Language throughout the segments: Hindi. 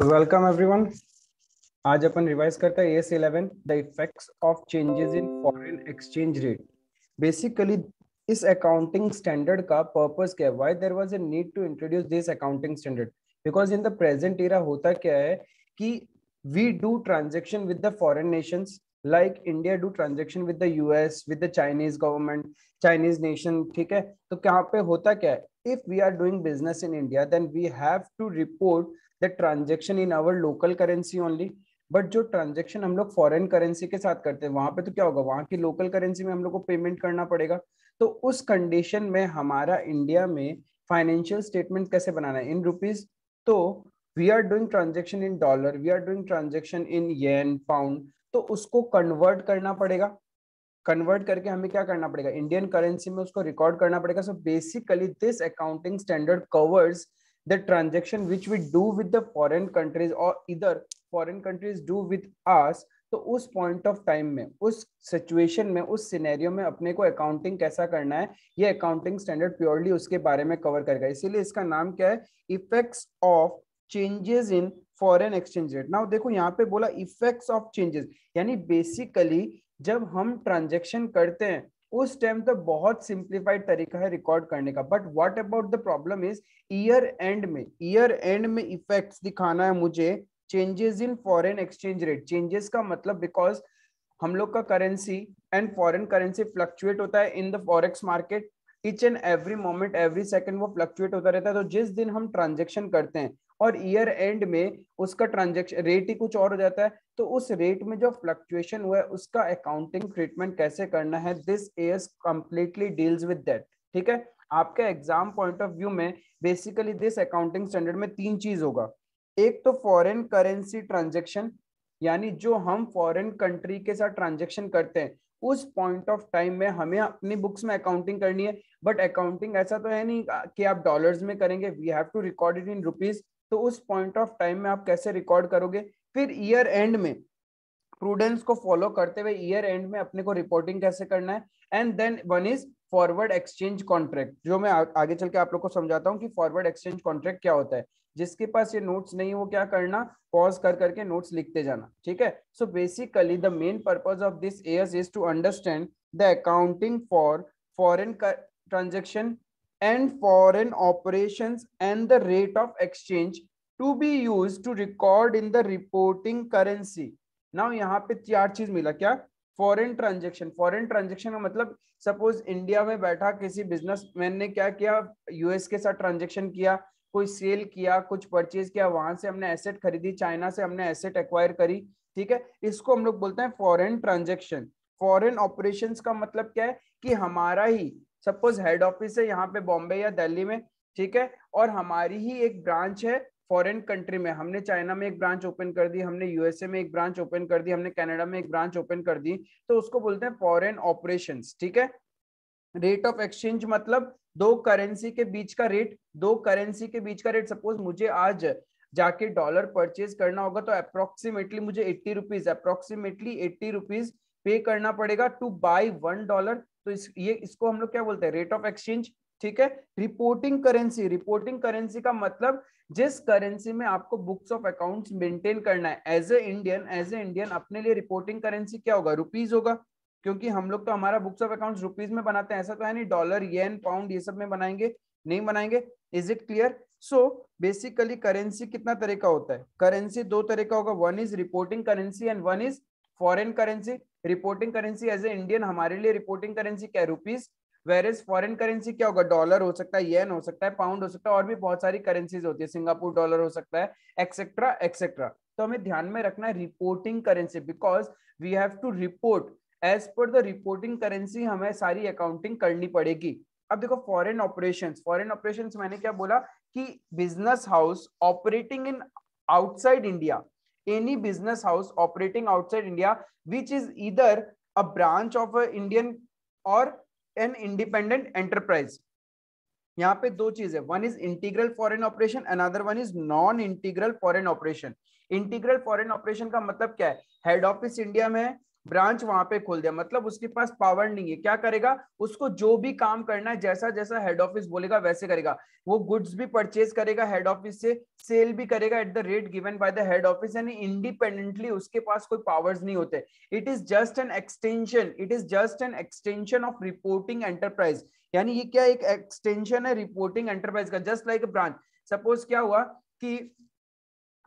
तो वेलकम एवरीवन। आज अपन रिवाइज करते हैं AS11 the effects of changes in foreign exchange rate. Basically इस अकाउंटिंग स्टैंडर्ड का पर्पस क्या है, why there was a need to introduce this accounting standard. Because in the present era होता क्या है कि we do transaction with the foreign nations, like India do transaction with the US, with the Chinese government, Chinese nation. ठीक है, तो क्या पे होता क्या है, if we are doing business in India then we have to report the transaction in our local currency only. But जो ट्रांजेक्शन हम लोग फॉरेन करेंसी के साथ करते हैं वहां पे तो क्या होगा, वहां की लोकल करेंसी में हम लोग को पेमेंट करना पड़ेगा। तो उस कंडीशन में हमारा इंडिया में फाइनेंशियल स्टेटमेंट कैसे बनाना है, इन रुपीज। तो we are doing transaction in dollar, we are doing transaction in yen, pound, तो उसको कन्वर्ट करना पड़ेगा। कन्वर्ट करके हमें क्या करना पड़ेगा, इंडियन करेंसी में उसको रिकॉर्ड करना पड़ेगा। So basically this accounting standard covers the transaction which we do with the foreign countries or either foreign countries do with us। तो उस पॉइंट ऑफ टाइम में, उस सिचुएशन में, उस सिनेरियो में अपने को अकाउंटिंग कैसा करना है, ये अकाउंटिंग स्टैंडर्ड प्योरली उसके बारे में कवर करेगा। इसीलिए इसका नाम क्या है, effects of changes in foreign exchange rate. Now देखो यहाँ पे बोला इफेक्ट्स ऑफ चेंजेस, यानी बेसिकली जब हम ट्रांजेक्शन करते हैं उस टाइम तो बहुत सिंप्लीफाइड तरीका है रिकॉर्ड करने का। But what about the problem is year end में, ईयर एंड में इफेक्ट्स दिखाना है मुझे changes in foreign exchange rate. Changes का मतलब बिकॉज हम लोग का currency and foreign currency fluctuate होता है in the forex market. Each and every moment every second वो फ्लक्चुएट होता रहता है। तो जिस दिन हम ट्रांजेक्शन करते हैं और ईयर एंड में उसका ट्रांजेक्शन रेट ही कुछ और हो जाता है, तो उस रेट में जो फ्लक्चुएशन हुआ है उसका अकाउंटिंग ट्रीटमेंट कैसे करना है, this as completely deals with that. ठीक है, आपके एग्जाम पॉइंट ऑफ व्यू में बेसिकली दिस अकाउंटिंग स्टैंडर्ड में तीन चीज होगा। एक तो फॉरेन करेंसी ट्रांजेक्शन, यानी जो हम फॉरेन कंट्री के साथ ट्रांजेक्शन करते हैं उस पॉइंट ऑफ टाइम में हमें अपनी बुक्स में अकाउंटिंग करनी है। बट अकाउंटिंग ऐसा तो है नहीं कि आप डॉलर्स में करेंगे, we have to record it in rupees. तो उस पॉइंट ऑफ टाइम में आप कैसे रिकॉर्ड करोगे, फिर ईयर एंड में प्रूडेंस को फॉलो करते हुए ईयर एंड में अपने को रिपोर्टिंग कैसे करना है। And then one is forward exchange contract, जो मैं आगे चल के आप लोग को समझाता हूँ कि फॉरवर्ड एक्सचेंज कॉन्ट्रैक्ट क्या होता है। जिसके पास ये नोट्स नहीं वो क्या करना, पॉज कर करके नोट्स लिखते जाना। ठीक है, so basically the main purpose of this AS is to understand the accounting for foreign transaction and foreign operations and the rate of exchange to be used to record in the reporting currency। Now यहाँ पे चार चीज मिला, क्या, फॉरेन ट्रांजेक्शन। फॉरेन ट्रांजेक्शन का मतलब सपोज इंडिया में बैठा किसी बिजनेसमैन ने क्या किया, यूएस के साथ ट्रांजेक्शन किया, कोई सेल किया, कुछ परचेज किया, वहां से हमने एसेट खरीदी, चाइना से हमने एसेट एक्वायर करी। ठीक है, इसको हम लोग बोलते हैं फॉरेन ट्रांजेक्शन। फॉरेन ऑपरेशंस का मतलब क्या है कि हमारा ही सपोज हेड ऑफिस है यहाँ पे बॉम्बे या दिल्ली में, ठीक है, और हमारी ही एक ब्रांच है फॉरेन कंट्री में। हमने चाइना में एक ब्रांच ओपन कर दी, हमने यूएसए में एक ब्रांच ओपन कर दी, हमने कनाडा में एक ब्रांच ओपन कर दी, तो उसको बोलते हैं फॉरेन ऑपरेशंस। ठीक है, रेट ऑफ एक्सचेंज मतलब दो करेंसी के बीच का रेट, दो करेंसी के बीच का रेट। सपोज मुझे आज जाके डॉलर परचेज करना होगा तो अप्रोक्सीमेटली मुझे 80 रुपीज, अप्रोक्सीमेटली 80 रुपीज पे करना पड़ेगा टू बाई $1। तो इसको हम लोग क्या बोलते हैं, रेट ऑफ एक्सचेंज। ठीक है, रिपोर्टिंग करेंसी, रिपोर्टिंग करेंसी का मतलब जिस करेंसी में आपको बुक्स ऑफ अकाउंट्स मेंटेन करना है as a Indian, as a Indian अपने लिए रिपोर्टिंग करेंसी क्या होगा, रुपीज होगा। क्योंकि हम लोग तो हमारा बुक्स ऑफ अकाउंट्स रुपीज में बनाते हैं, ऐसा तो है नहीं डॉलर, येन, पाउंड ये सब में बनाएंगे, नहीं बनाएंगे। Is it clear. So basically currency कितना तरह का होता है, करेंसी दो तरह का होगा, one is reporting currency and one is foreign currency. Reporting currency as a Indian हमारे लिए रिपोर्टिंग करेंसी क्या है, रुपीज। वेरेज फॉरेन करेंसी क्या होगा, डॉलर हो सकता है, येन हो सकता है, पाउंड हो सकता है, और भी बहुत सारी करेंसीज होती है, सिंगापुर डॉलर हो सकता है, एक्सेट्रा एक्सेट्रा। तो हमें ध्यान में रखना है reporting currency, because we have to report as per the reporting currency, हमें सारी अकाउंटिंग करनी पड़ेगी। अब देखो फॉरेन ऑपरेशंस, फॉरेन ऑपरेशंस मैंने क्या बोला कि business house operating in outside India, any business house operating outside India which is either a branch of a Indian और एन इंडिपेंडेंट एंटरप्राइज। यहाँ पे दो चीज है, one is integral foreign operation, another one is non integral foreign operation. Integral foreign operation का मतलब क्या है, हेड ऑफिस इंडिया में है ब्रांच वहां पे खोल दिया, मतलब उसके पास पावर नहीं है, क्या करेगा, उसको जो भी काम करना है, जैसा जैसा हेड ऑफिस बोलेगा वैसे करेगा। वो गुड्स भी परचेज करेगा हेड ऑफिस से, सेल भी करेगा eight the rate given by the head office, यानी इंडिपेंडेंटली उसके पास कोई पावर्स नहीं होते। It is just an extension, it is just an extension of reporting enterprise, यानी ये क्या एक एक्सटेंशन है रिपोर्टिंग एंटरप्राइज का, जस्ट लाइक ब्रांच। सपोज क्या हुआ कि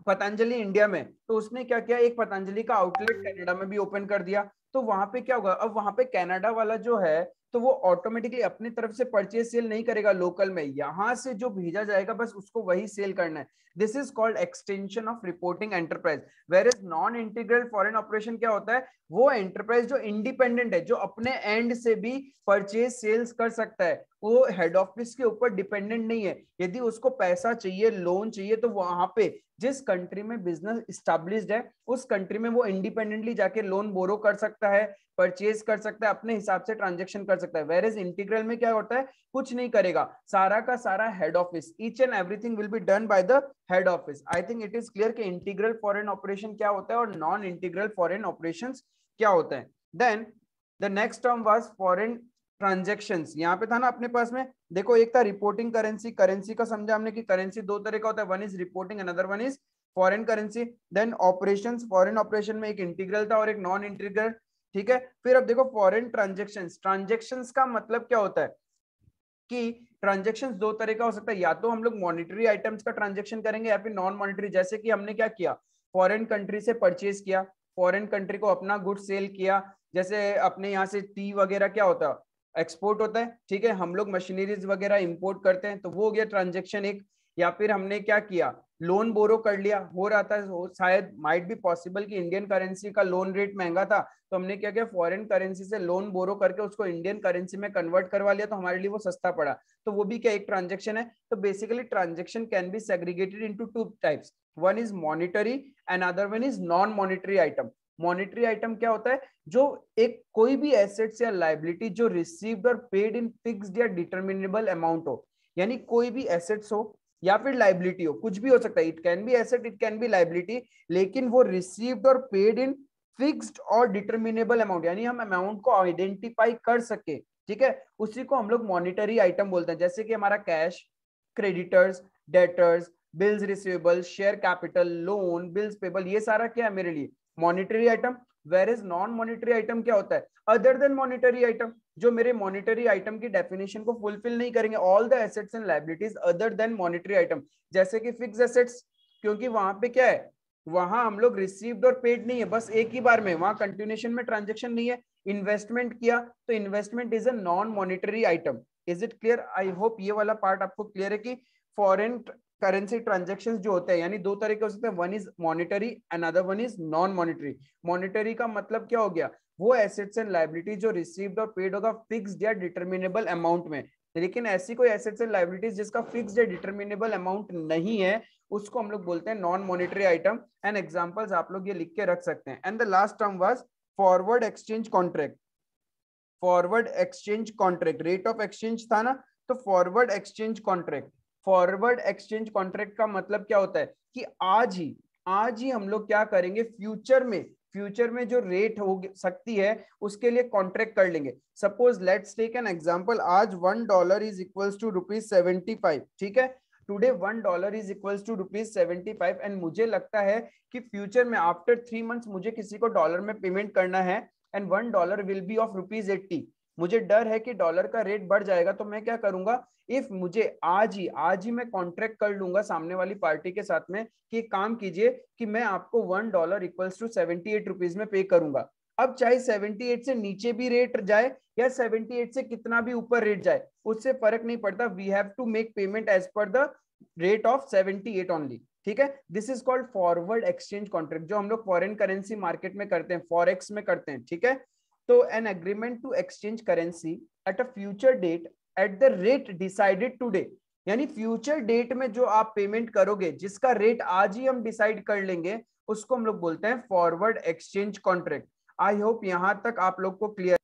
पतंजलि इंडिया में, तो उसने क्या किया, एक पतंजलि का आउटलेट कनाडा में भी ओपन कर दिया। तो वहां पे क्या होगा, अब वहां पे कनाडा वाला जो है, तो वो ऑटोमेटिकली अपनी तरफ से परचेज सेल नहीं करेगा लोकल में, यहां से जो भेजा जाएगा बस उसको वही सेल करना है। This is called extension of reporting enterprise. Where is non integral foreign operation क्या होता है, वो एंटरप्राइज जो इंडिपेंडेंट है, जो अपने एंड से भी परचेज सेल्स कर सकता है, वो हेड ऑफिस के ऊपर डिपेंडेंट नहीं है। यदि उसको पैसा चाहिए, लोन चाहिए, तो वहां पे जिस कंट्री में बिजनेस स्टैब्लिश्ड है, उस कंट्री में वो इंडिपेंडेंटली जाके लोन बोरो कर सकता है, परचेज कर सकता है, अपने हिसाब से ट्रांजेक्शन कर सकता है। वेयर इज इंटीग्रल में क्या होता है, कुछ नहीं करेगा, सारा का सारा head office, each and everything will be done by the head office. I think it is clear कि इंटीग्रल फॉरेन ऑपरेशन क्या होता है और नॉन इंटीग्रल फॉरेन ऑपरेशंस क्या होता है। Then the next term was foreign transactions. यहाँ पे था ना अपने पास में, देखो एक था रिपोर्टिंग करेंसी, करेंसी का समझा हमने कि करेंसी दो तरह का होता है, one is reporting, another one is foreign currency. Then operations, foreign operation में एक इंटीग्रल था और एक नॉन इंटीग्रल, ठीक है। फिर अब देखो फॉरेन ट्रांजेक्शंस, ट्रांजेक्शंस का मतलब क्या होता है कि ट्रांजेक्शंस दो तरह का हो सकता है, या तो हम लोग मॉनिटरी आइटम्स का ट्रांजेक्शन करेंगे या फिर नॉन मॉनिटरी, जैसे कि हमने क्या किया, फॉरेन कंट्री से परचेज किया, फॉरेन कंट्री को अपना गुड सेल किया। जैसे अपने यहाँ से टी वगैरह क्या होता है, एक्सपोर्ट होता है, ठीक है, हम लोग मशीनरीज वगैरह इंपोर्ट करते हैं, तो वो हो गया ट्रांजेक्शन एक। या फिर हमने क्या किया, लोन बोरो कर लिया, हो रहा था शायद माइट बी पॉसिबल कि इंडियन करेंसी का लोन रेट महंगा था, तो हमने क्या किया, फॉरेन करेंसी से लोन बोरो करके उसको इंडियन करेंसी में कन्वर्ट करवा लिया, तो हमारे लिए वो सस्ता पड़ा, तो वो भी क्या एक ट्रांजेक्शन है। तो basically transaction can be segregated into two types, one is monetary and other one is non monetary item. Monetary item क्या होता है, जो एक कोई भी एसेट्स या लाइबिलिटी जो रिसीव्ड और पेड इन फिक्स्ड या डिटरमिनेबल अमाउंट हो, यानी कोई भी एसेट्स हो या फिर लाइबिलिटी हो, कुछ भी हो सकता है, it can be asset, it can be liability, लेकिन वो रिसीव्ड और पेड इन फिक्स्ड और डिटरमिनेबल अमाउंट, यानी हम अमाउंट को आइडेंटिफाई कर सके, ठीक है, उसी को हम लोग मॉनिटरी आइटम बोलते हैं। जैसे कि हमारा cash, creditors, debtors, bills receivable, share capital, loan, bills payable, ये सारा क्या है मेरे लिए monetary item. Where is non monetary item क्या होता है, अदर देन मॉनिटरी आइटम, जो मेरे मॉनिटरी आइटम की डेफिनेशन को फुलफिल नहीं करेंगे, all the assets and liabilities other than monetary item. जैसे कि फिक्स एसेट्स, क्योंकि वहां पे क्या है, वहां हम लोग रिसीव्ड और पेड नहीं है बस एक ही बार में, वहां कंटिन्यूएशन में ट्रांजेक्शन नहीं है। इन्वेस्टमेंट किया तो investment is a non monetary item. Is it clear, I hope ये वाला पार्ट आपको क्लियर है कि फॉरेन करेंसी ट्रांजेक्शंस जो होते हैं, यानी दो तरह के हो सकते हैं, one is monetary and other one is non monetary. Monetary का मतलब क्या हो गया, वो एसेट्स एंड लायबिलिटी जो रिसीव्ड और पेड होगा फिक्स्ड या डिटरमिनेबल अमाउंट में, लेकिन ऐसी कोई एसेट्स एंड लायबिलिटीज जिसका फिक्स्ड या डिटरमिनेबल अमाउंट नहीं है, उसको हम लोग बोलते हैं non monetary item. And examples आप लोग ये लिख के रख सकते हैं। And the last term was forward exchange contract. Forward exchange contract, rate of exchange था ना, तो forward exchange contract, forward exchange contract का मतलब क्या होता है कि आज ही हम लोग क्या करेंगे, फ्यूचर में जो रेट हो सकती है उसके लिए कॉन्ट्रैक्ट कर लेंगे। Suppose let's take an example, आज $1 इज इक्वल्स टू ₹75, ठीक है, today $1 is equals to ₹75, and मुझे लगता है कि फ्यूचर में आफ्टर 3 मंथ्स मुझे किसी को डॉलर में पेमेंट करना है एंड $1 विल बी ऑफ ₹80। मुझे डर है कि डॉलर का रेट बढ़ जाएगा, तो मैं क्या करूंगा, इफ मुझे आज ही मैं कॉन्ट्रैक्ट कर लूंगा सामने वाली पार्टी के साथ में कि काम कीजिए कि मैं आपको $1 इक्वल्स टू ₹78 में पे करूंगा। अब चाहे 78 से नीचे भी रेट जाए या 78 से कितना भी ऊपर रेट जाए, उससे फर्क नहीं पड़ता, we have to make payment as per the rate of 78 only, ठीक है। This is called forward exchange contract, जो हम लोग फॉरेन करेंसी मार्केट में करते हैं, फॉरेक्स में करते हैं, ठीक है। तो an agreement to exchange currency at a future date at the rate decided today, यानी फ्यूचर डेट में जो आप पेमेंट करोगे जिसका रेट आज ही हम डिसाइड कर लेंगे, उसको हम लोग बोलते हैं forward exchange contract. I hope यहां तक आप लोग को क्लियर।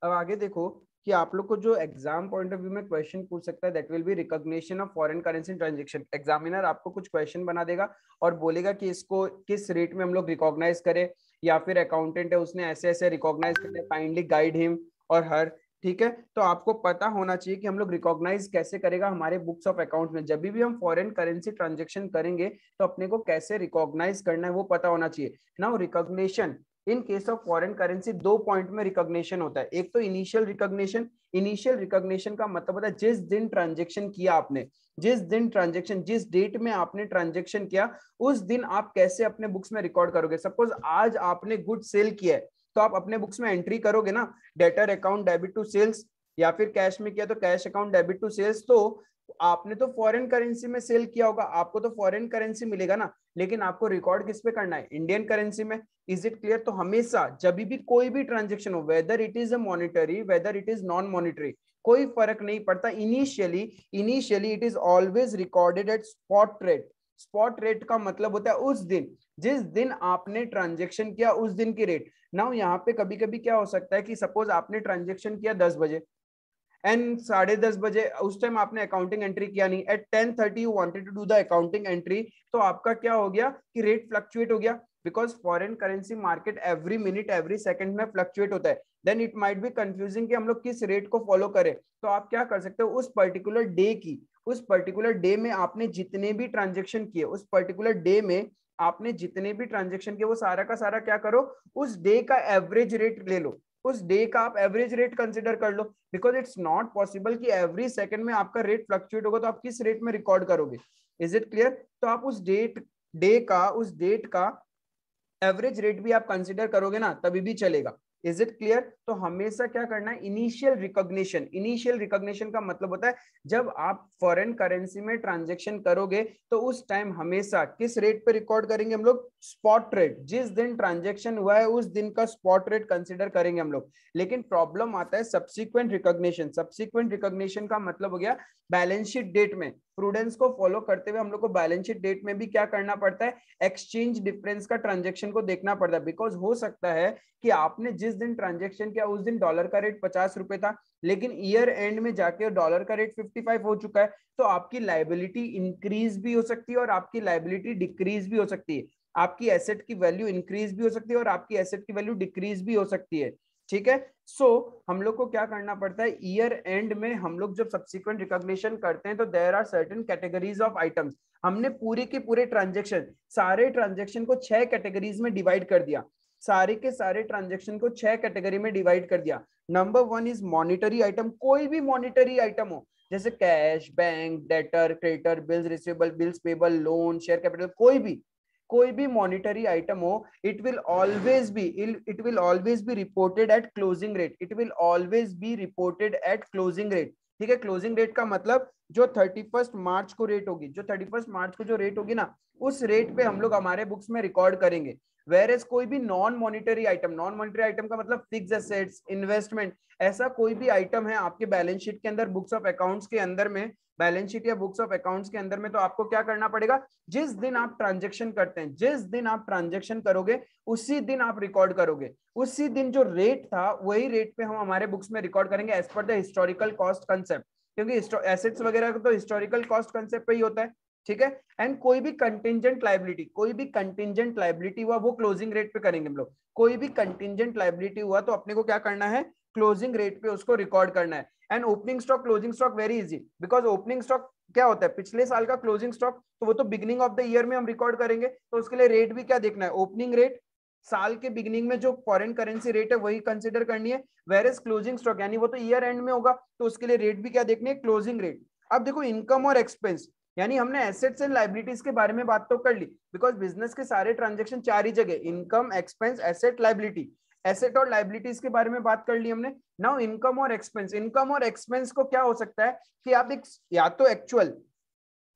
अब आगे देखो कि आप लोग को जो एग्जाम पॉइंट ऑफ व्यू में क्वेश्चन पूछ सकता है, that will B recognition of foreign currency transaction. Examiner आपको कुछ क्वेश्चन बना देगा और बोलेगा कि इसको किस रेट में हम लोग रिकॉग्नाइज करें, या फिर अकाउंटेंट है उसने ऐसे ऐसे रिकॉग्नाइज किया, काइंडली गाइड हिम और हर। ठीक है, तो आपको पता होना चाहिए कि हम लोग रिकॉग्नाइज कैसे करेगा हमारे बुक्स ऑफ अकाउंट में। जब भी हम फॉरेन करेंसी ट्रांजेक्शन करेंगे तो अपने को कैसे रिकॉग्नाइज करना है वो पता होना चाहिए। Now recognition in case of foreign currency, दो पॉइंट में रिकॉग्निशन होता है। एक तो इनिशियल रिकॉग्निशन। इनिशियल रिकॉग्निशन का मतलब होता है जिस दिन ट्रांजेक्शन किया आपने, जिस दिन ट्रांजेक्शन, जिस डेट में आपने ट्रांजेक्शन किया, उस दिन आप कैसे अपने बुक्स में रिकॉर्ड करोगे। सपोज आज आपने गुड सेल किया है तो आप अपने बुक्स में एंट्री करोगे ना, debtor account debit to sales, या फिर कैश में किया तो cash account debit to sales. तो आपने तो फॉरेन करेंसी में सेल किया होगा, आपको तो फॉरेन करेंसी मिलेगा ना, लेकिन आपको रिकॉर्ड किस पे करना है, इंडियन करेंसी में। Is it clear? तो हमेशा जब भी कोई भी ट्रांजेक्शन हो, weather it is a monetary weather it is non monetary, कोई फर्क नहीं पड़ता, initially it is always recorded at spot rate. Spot rate का मतलब होता है उस दिन, जिस दिन आपने ट्रांजेक्शन किया उस दिन की रेट। नाउ यहाँ पे कभी कभी क्या हो सकता है कि सपोज आपने ट्रांजेक्शन किया 10 बजे एंड 10:30 बजे उस टाइम आपने अकाउंटिंग एंट्री किया नहीं, at 10:30 you wanted to do the accounting entry, तो आपका क्या हो गया कि रेट फ्लक्चुएट हो गया, because foreign currency market every minute every second में फ्लक्चुएट होता है। Then it might be confusing कि हम लोग किस रेट को फॉलो करें। तो आप क्या कर सकते हो, उस पर्टिकुलर डे की, उस पर्टिकुलर डे में आपने जितने भी ट्रांजेक्शन किए, उस पर्टिकुलर डे में आपने जितने भी ट्रांजेक्शन किए वो सारा का सारा क्या करो, उस डे का एवरेज रेट ले लो, उस डे का आप एवरेज रेट कंसिडर कर लो। बिकॉज इट्स नॉट पॉसिबल कि एवरी सेकंड में आपका रेट फ्लक्चुएट होगा, तो आप किस रेट में रिकॉर्ड करोगे। Is it clear? तो आप उस डेट का एवरेज रेट भी आप कंसिडर करोगे ना, तभी भी चलेगा। Is it clear? तो हमेशा क्या करना है, इनिशियल रिकॉग्निशन। इनिशियल रिकॉग्निशन का मतलब होता है जब आप फॉरेन करेंसी में ट्रांजेक्शन करोगे तो उस टाइम हमेशा किस रेट पे रिकॉर्ड करेंगे हम लोग, स्पॉट रेट। जिस दिन ट्रांजेक्शन हुआ है उस दिन का स्पॉट रेट कंसिडर करेंगे हम लोग। लेकिन प्रॉब्लम आता है सब्सिक्वेंट रिकॉग्निशन। सब्सिक्वेंट रिकॉग्निशन का मतलब हो गया बैलेंस शीट डेट में, प्रूडेंस को फॉलो करते हुए हम लोग को बैलेंस शीट डेट में भी क्या करना पड़ता है, एक्सचेंज डिफरेंस का ट्रांजेक्शन को देखना पड़ता है। बिकॉज हो सकता है कि आपने जिस दिन ट्रांजेक्शन किया उस दिन डॉलर का रेट 50 रुपए था, लेकिन ईयर एंड में जाके डॉलर का रेट 55 हो चुका है, तो आपकी लाइबिलिटी इंक्रीज भी हो सकती है और आपकी लाइबिलिटी डिक्रीज भी हो सकती है। आपकी एसेट की वैल्यू इंक्रीज भी हो सकती है और आपकी एसेट की वैल्यू डिक्रीज भी हो सकती है। ठीक है, सो हम लोग को क्या करना पड़ता है, ईयर एंड में हम लोग जब सब्सिक्वेंट रिकॉग्निशन करते हैं तो there are certain categories of items. हमने पूरे के पूरे ट्रांजेक्शन, सारे ट्रांजेक्शन को 6 कैटेगरीज में डिवाइड कर दिया, सारे के सारे ट्रांजेक्शन को 6 कैटेगरी में डिवाइड कर दिया। Number 1 is monetary item. कोई भी मॉनिटरी आइटम हो, जैसे cash, bank, debtor, creditor, bills receivable, bills payable, loan, share capital, कोई भी मॉनिटरी आइटम हो, it will always be reported at closing rate. It will always be reported at closing rate. ठीक है, क्लोजिंग रेट का मतलब जो 31 मार्च को रेट होगी, जो 31 मार्च को जो रेट होगी ना, उस रेट पे हम लोग हमारे बुक्स में रिकॉर्ड करेंगे। वेर एज कोई भी non monetary item, non monetary item का मतलब फिक्स एसेट्स, इन्वेस्टमेंट, ऐसा कोई भी आइटम है आपके बैलेंस शीट के अंदर, बुक्स ऑफ अकाउंट्स के अंदर में, बैलेंस शीट या बुक्स ऑफ अकाउंट्स के अंदर में, तो आपको क्या करना पड़ेगा, जिस दिन आप ट्रांजेक्शन करते हैं, जिस दिन आप ट्रांजेक्शन करोगे उसी दिन आप रिकॉर्ड करोगे। उसी दिन जो रेट था वही रेट पे हम हमारे बुक्स में रिकॉर्ड करेंगे as per the historical cost concept, क्योंकि एसेट्स वगैरह तो हिस्टोरिकल कॉस्ट कंसेप्ट पे ही होता है। ठीक है, एंड कोई भी कंटिंजेंट लाइबिलिटी हुआ वो क्लोजिंग रेट पे करेंगे हम लोग। कोई भी कंटिंजेंट लाइबिलिटी हुआ तो अपने को क्या करना है, क्लोजिंग रेट पे उसको रिकॉर्ड करना है। And opening stock, closing stock very easy, because opening stock क्या होता है, पिछले साल का क्लोजिंग स्टॉक, तो वो तो बिगिनिंग ऑफ द ईयर में हम रिकॉर्ड करेंगे, तो उसके लिए रेट भी क्या देखना है, ओपनिंग रेट, साल के बिगिनिंग में जो फॉरेन करेंसी रेट है वही कंसिडर करनी है। वेर एज क्लोजिंग स्टॉक यानी वो तो ईयर एंड में होगा, तो उसके लिए रेट भी क्या देखनी है, क्लोजिंग रेट। अब देखो इनकम और एक्सपेंस, यानी हमने एसेट्स एंड लाइबिलिटीज के बारे में बात तो कर ली, बिकॉज बिजनेस के सारे ट्रांजेक्शन 4 ही जगह, income, expense, asset, liability, asset और लाइबिलिटीज के बारे में बात कर ली हमने। नाउ इनकम और एक्सपेंस, इनकम और एक्सपेंस को क्या हो सकता है कि आप एक, या तो एक्चुअल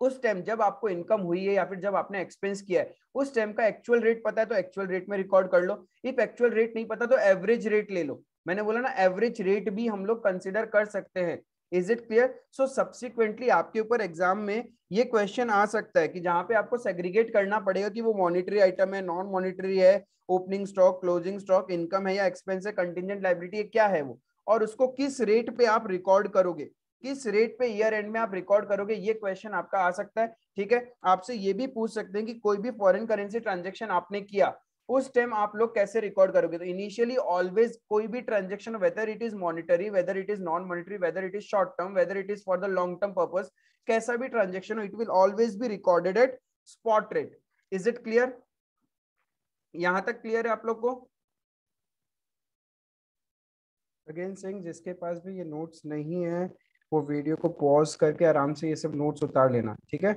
उस टाइम जब आपको इनकम हुई है या फिर जब आपने एक्सपेंस किया है उस टाइम का एक्चुअल रेट पता है तो एक्चुअल रेट में रिकॉर्ड कर लो। इफ एक्चुअल रेट नहीं पता तो एवरेज रेट ले लो। मैंने बोला ना एवरेज रेट भी हम लोग कंसिडर कर सकते हैं। Is it clear? So subsequently आपके ऊपर एग्जाम में ये क्वेश्चन आ सकता है कि जहां पे आपको सेग्रीगेट करना पड़ेगा कि वो मॉनिटरी आइटम है, नॉन मॉनिटरी है, opening stock, closing stock, income है या एक्सपेंस है, कंटिजेंट लायबिलिटी है, क्या है वो, और उसको किस रेट पे आप रिकॉर्ड करोगे, किस रेट पे ईयर एंड में आप रिकॉर्ड करोगे, ये क्वेश्चन आपका आ सकता है। ठीक है, आपसे ये भी पूछ सकते हैं कि कोई भी फॉरेन करेंसी ट्रांजेक्शन आपने किया उस टाइम आप लोग कैसे रिकॉर्ड करोगे? तो इनिशियली ऑलवेज कोई भी transaction, weather it is monetary, weather it is non monetary, weather it is short term, weather it is for the long term purpose, कैसा भी ट्रांजेक्शन हो, it will always be recorded at spot rate. Is it clear? यहां तक क्लियर है आप लोग को? अगेन सिंह, जिसके पास भी ये नोट्स नहीं है वो वीडियो को पॉज करके आराम से ये सब नोट्स उतार लेना, ठीक है?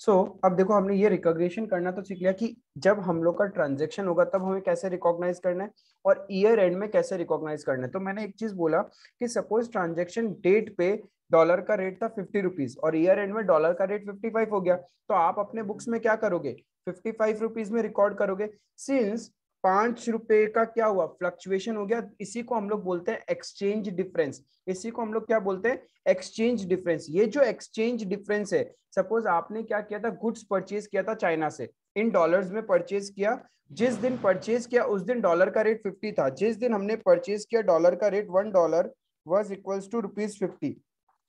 अब देखो, हमने ये रिकॉग्निशन करना तो सीख लिया कि जब हम लोग का ट्रांजेक्शन होगा तब हमें कैसे रिकॉग्नाइज करना है और ईयर एंड में कैसे रिकॉग्नाइज करना है। तो मैंने एक चीज बोला कि सपोज ट्रांजेक्शन डेट पे डॉलर का रेट था 50 रुपीज और ईयर एंड में डॉलर का रेट 55 हो गया, तो आप अपने बुक्स में क्या करोगे? 55 रुपीज में रिकॉर्ड करोगे। सिंस 5 रुपए का क्या हुआ? फ्लक्चुएशन हो गया। इसी को हम लोग बोलते हैं एक्सचेंज डिफरेंस। इसी को हम लोग क्या बोलते हैं? Exchange difference. ये जो एक्सचेंज डिफरेंस है, सपोज आपने क्या किया था, गुड्स परचेज किया था चाइना से, इन डॉलर्स में परचेज किया, जिस दिन परचेज किया उस दिन डॉलर का रेट 50 था, जिस दिन हमने परचेज किया डॉलर का रेट $1 वाज इक्वल्स टू ₹50।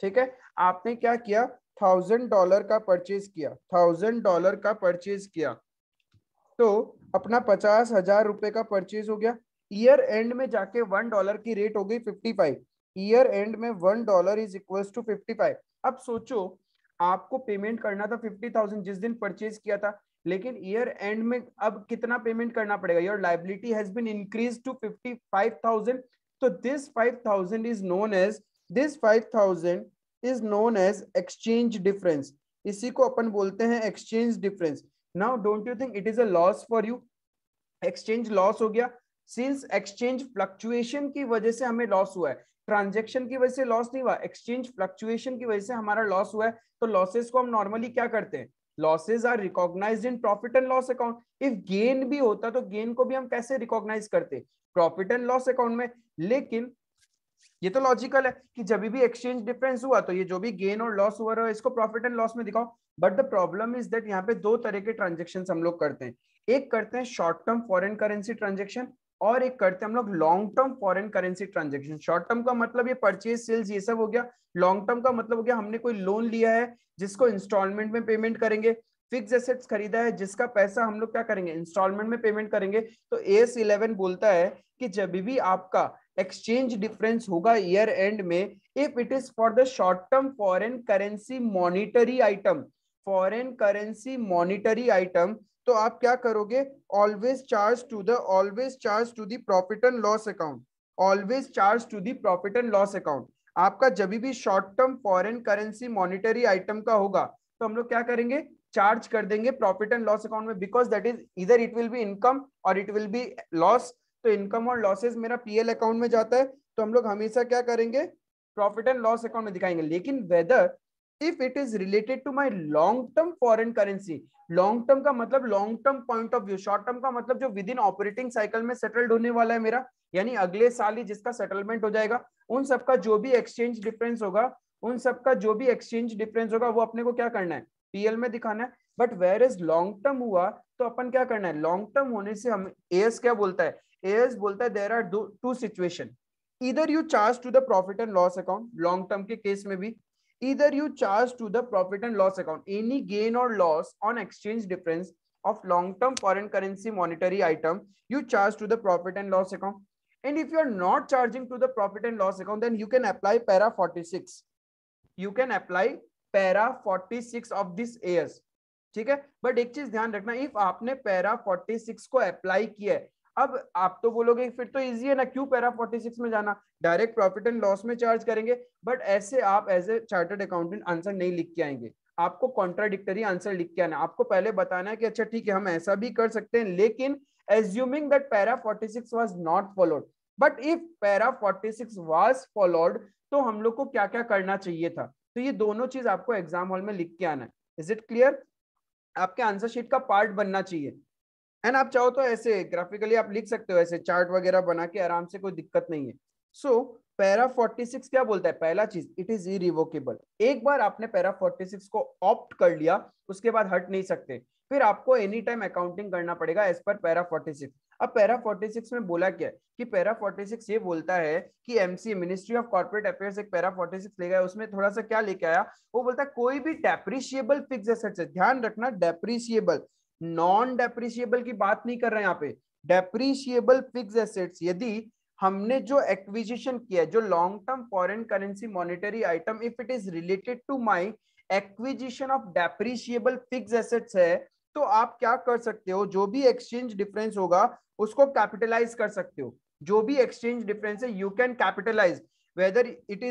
ठीक है, आपने क्या किया? $1000 का परचेज किया, $1000 का परचेज किया, तो अपना 50,000 रुपए का परचेज हो गया। ईयर एंड में जाके $1 की रेट हो गई 55। ईयर एंड में $1 इज इक्वल्स टू 55। अब सोचो, आपको पेमेंट करना था 50,000 जिस दिन परचेज किया था, लेकिन ईयर एंड में अब कितना पेमेंट करना पड़ेगा? Your liability has been increase to 55,000। तो this 5,000 is known as exchange difference. इसी को अपन बोलते हैं exchange difference. Now don't you think it is a loss for you? Exchange loss हो गया। सिंस एक्सचेंज फ्लक्चुएशन की वजह से हमें लॉस हुआ है, ट्रांजेक्शन की वजह से लॉस नहीं हुआ, एक्सचेंज फ्लक्चुएशन की वजह से हमारा लॉस हुआ है। तो लॉसेस को हम नॉर्मली क्या करते हैं? Losses are recognised in profit and loss account. If gain भी होता तो गेन को भी हम कैसे रिकॉग्नाइज करते? प्रॉफिट एंड लॉस अकाउंट में। लेकिन ये तो लॉजिकल है कि जब भी एक्सचेंज डिफरेंस हुआ तो ये जो भी गेन और लॉस हुआ रहा है इसको प्रॉफिट एंड लॉस में दिखाओ। But the problem is that यहाँ पे दो तरह के ट्रांजेक्शन हम लोग करते हैं। एक करते हैं short term foreign currency transaction और एक करते हैं हम लोग long term foreign currency transaction. Short term का मतलब ये परचेज सेल्स ये सब हो गया। लॉन्ग टर्म का मतलब हो गया हमने कोई लोन लिया है जिसको इंस्टॉलमेंट में पेमेंट करेंगे, फिक्स एसेट्स खरीदा है जिसका पैसा हम लोग क्या करेंगे? इंस्टॉलमेंट में पेमेंट करेंगे। तो AS11 बोलता है कि जब भी आपका एक्सचेंज डिफरेंस होगा ईयर एंड में, if it is for the short term foreign currency monetary item, foreign currency monetary item, तो आप क्या करोगे? Always charge to the profit and loss account. Always charge to the profit and loss account. आपका जब भी short term foreign currency monetary item का होगा तो हम लोग क्या करेंगे? चार्ज कर देंगे प्रॉफिट एंड लॉस अकाउंट में, बिकॉज दैट इज इधर इट विल बी इनकम और इट विल बी लॉस। तो इनकम और लॉसेस मेरा PL अकाउंट में जाता है, तो हम लोग हमेशा क्या करेंगे? प्रॉफिट एंड लॉस अकाउंट में दिखाएंगे। लेकिन whether if it is related to my long term foreign currency, long term का मतलब long term point of view, short term का मतलब जो विद इन ऑपरेटिंग साइकिल में सेटल्ड होने वाला है मेरा, यानी अगले साल ही जिसका सेटलमेंट हो जाएगा, उन सबका जो भी एक्सचेंज डिफरेंस होगा, उन सबका जो भी एक्सचेंज डिफरेंस होगा वो अपने को क्या करना है? PL में दिखाना है। But where is long term हुआ तो अपन क्या करना है? लॉन्ग टर्म होने से हम AS क्या बोलता है? AS बोलता है देयर आर टू सिचुएशन, इधर you charge to the profit and loss account, long term के केस में भी either you charge to the profit and loss account any gain or loss on exchange difference of long term foreign currency monetary item, you charge to the profit and loss account. And if you are not charging to the profit and loss account, then you can apply para 46, you can apply para 46 of this AS। ठीक है, बट एक चीज ध्यान रखना, इफ आपने पैरा 46 को अप्लाई किया है, अब आप तो बोलोगे फिर तो इजी है ना, क्यों पैरा 46 में जाना, डायरेक्ट प्रॉफिट एंड लॉस में चार्ज करेंगे। बट ऐसे आप as a chartered accountant answer नहीं लिख के आएंगे, आपको कॉन्ट्राडिक्टरी आंसर लिख के आना। आपको पहले बताना है कि अच्छा ठीक है हम ऐसा भी कर सकते हैं, लेकिन assuming that para 46 was not followed. But if para 46 was followed तो हम लोग को क्या क्या करना चाहिए था? तो ये दोनों चीज आपको एग्जाम हॉल में लिख के आना है। Is it clear? आपके आंसर शीट का पार्ट बनना चाहिए। एंड आप चाहो तो ऐसे ग्राफिकली आप लिख सकते हो, ऐसे चार्ट वगैरह बना के आराम से, कोई दिक्कत नहीं है। सो पैरा 46 क्या बोलता है? पहला चीज, इट इज इरिवोकेबल। एक बार आपने पैरा 46 को ऑप्ट कर लिया उसके बाद हट नहीं सकते, फिर आपको एनी टाइम अकाउंटिंग करना पड़ेगा एज पर पैरा 46। अब पैरा 46 में बोला क्या है कि पैरा 46 ये बोलता है कि MC ministry of corporate affairs एक पैरा 46 ले गया, उसमें थोड़ा सा क्या लेके आया, वो बोलता है कोई भी डेप्रिशिएबल फिक्स एसेट्स है, ध्यान रखना डेप्रिशिएबल, नॉन डेप्रिशिएबल की बात नहीं कर रहे हैं यहाँ पे, डेप्रिशिएबल फिक्स एसेट्स, यदि हमने जो एक्विजिशन किया है, जो long term foreign currency monetary item, if it is related to my acquisition of depreciable fix assets है, तो आप क्या कर सकते हो, जो भी एक्सचेंज डिफरेंस होगा उसको कैपिटलाइज कर सकते हो। जो भी एक्सचेंज डिफरेंस है you can capitalize, whether it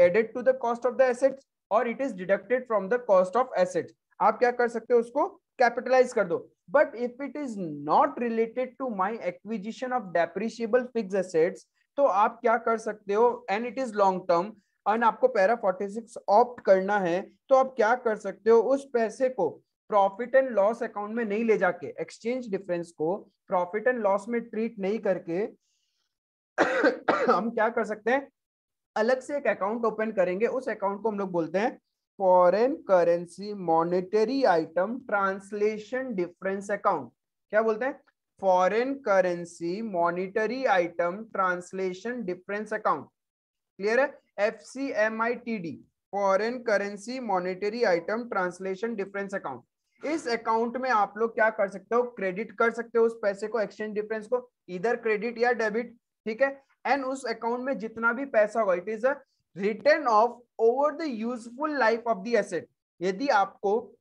added to the cost of the assets और it is deducted from the cost of assets. आप क्या कर सकते हो, उसको कैपिटलाइज कर दो। But if it is not related to my acquisition of depreciable fix assets, तो आप क्या कर सकते हो, and it is long term and आपको पैरा 46 ऑप्ट करना है, तो आप क्या कर सकते हो, उस पैसे को प्रॉफिट एंड लॉस अकाउंट में नहीं ले जाके, एक्सचेंज डिफरेंस को प्रॉफिट एंड लॉस में ट्रीट नहीं करके हम क्या कर सकते हैं, अलग से एक अकाउंट ओपन करेंगे। उस अकाउंट को हम लोग बोलते हैं foreign currency monetary item translation difference account. क्या बोलते हैं, foreign currency monetary item translation difference account. Clear है, FCMITD, foreign currency monetary item translation difference account. इस अकाउंट में आप लोग क्या कर सकते हो, क्रेडिट कर सकते हो उस पैसे को, एक्सचेंज डिफरेंस को, इधर क्रेडिट या डेबिट, ठीक है। एंड उस अकाउंट में जितना भी पैसा होगा, it is a return of over the useful life of the asset. यदि आपको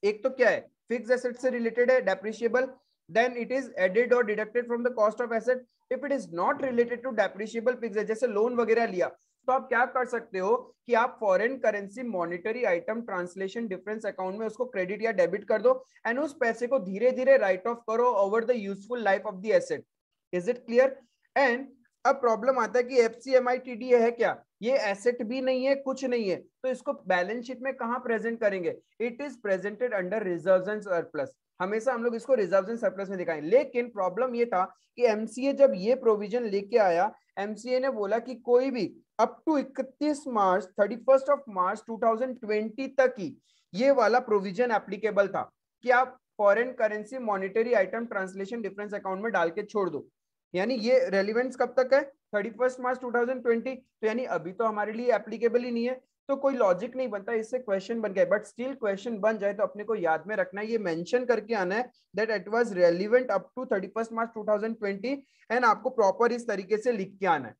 एक तो क्या है, फिक्स एसेट से रिलेटेड है, depreciable, then it is added और deducted from the cost of asset. If it is not related to depreciable fix, जैसे लोन वगैरह लिया, तो आप क्या कर सकते हो कि आप foreign currency monetary item translation difference account में उसको क्रेडिट या डेबिट कर दो एंड उस पैसे को धीरे धीरे राइट ऑफ करो over the useful life of the asset. Is it clear? And अब प्रॉब्लम आता है कि FCMITD है क्या, ये एसेट भी नहीं है, कुछ नहीं है, तो इसको बैलेंस शीट में कहां प्रेजेंट करेंगे, it is presented under reserves and surplus. हमेशा हम लोग इसको रिजर्व्स एंड सरप्लस में दिखाएं। लेकिन प्रॉब्लम ये था कि MCA जब ये प्रोविजन लेके आया, MCA ने बोला कि कोई भी अप टू 31 मार्च 2020 तक ही ये वाला प्रोविजन एप्लीकेबल था कि आप foreign currency monetary item translation difference account में डाल के छोड़ दो। यानी ये रेलिवेंस कब तक है, 31 मार्च 2020, तो यानी अभी तो हमारे लिए एप्लीकेबल ही नहीं है, तो कोई लॉजिक नहीं बनता, इससे क्वेश्चन बन गया। बट स्टिल क्वेश्चन बन जाए तो अपने को याद में रखना है, ये मेंशन करके आना है that it was relevant up to 31 March 2020 and आपको प्रॉपर इस तरीके से लिख के आना है।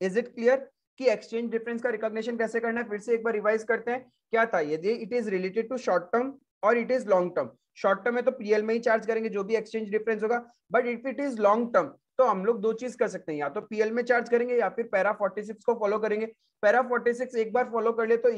इज इट क्लियर कि एक्सचेंज डिफरेंस का रिकॉग्निशन कैसे करना है? फिर से एक बार रिवाइज करते हैं। क्या था, यदि it is related to short term और it is long term. Short term है तो PL में ही चार्ज करेंगे जो भी एक्सचेंज डिफरेंस होगा, but if it is long term तो हम लोग दो चीज कर सकते हैं, या तो PL में चार्ज करेंगे या फिर पैरा 46 को फॉलो करेंगे। पैरा 46 एक बार फॉलो कर ले तो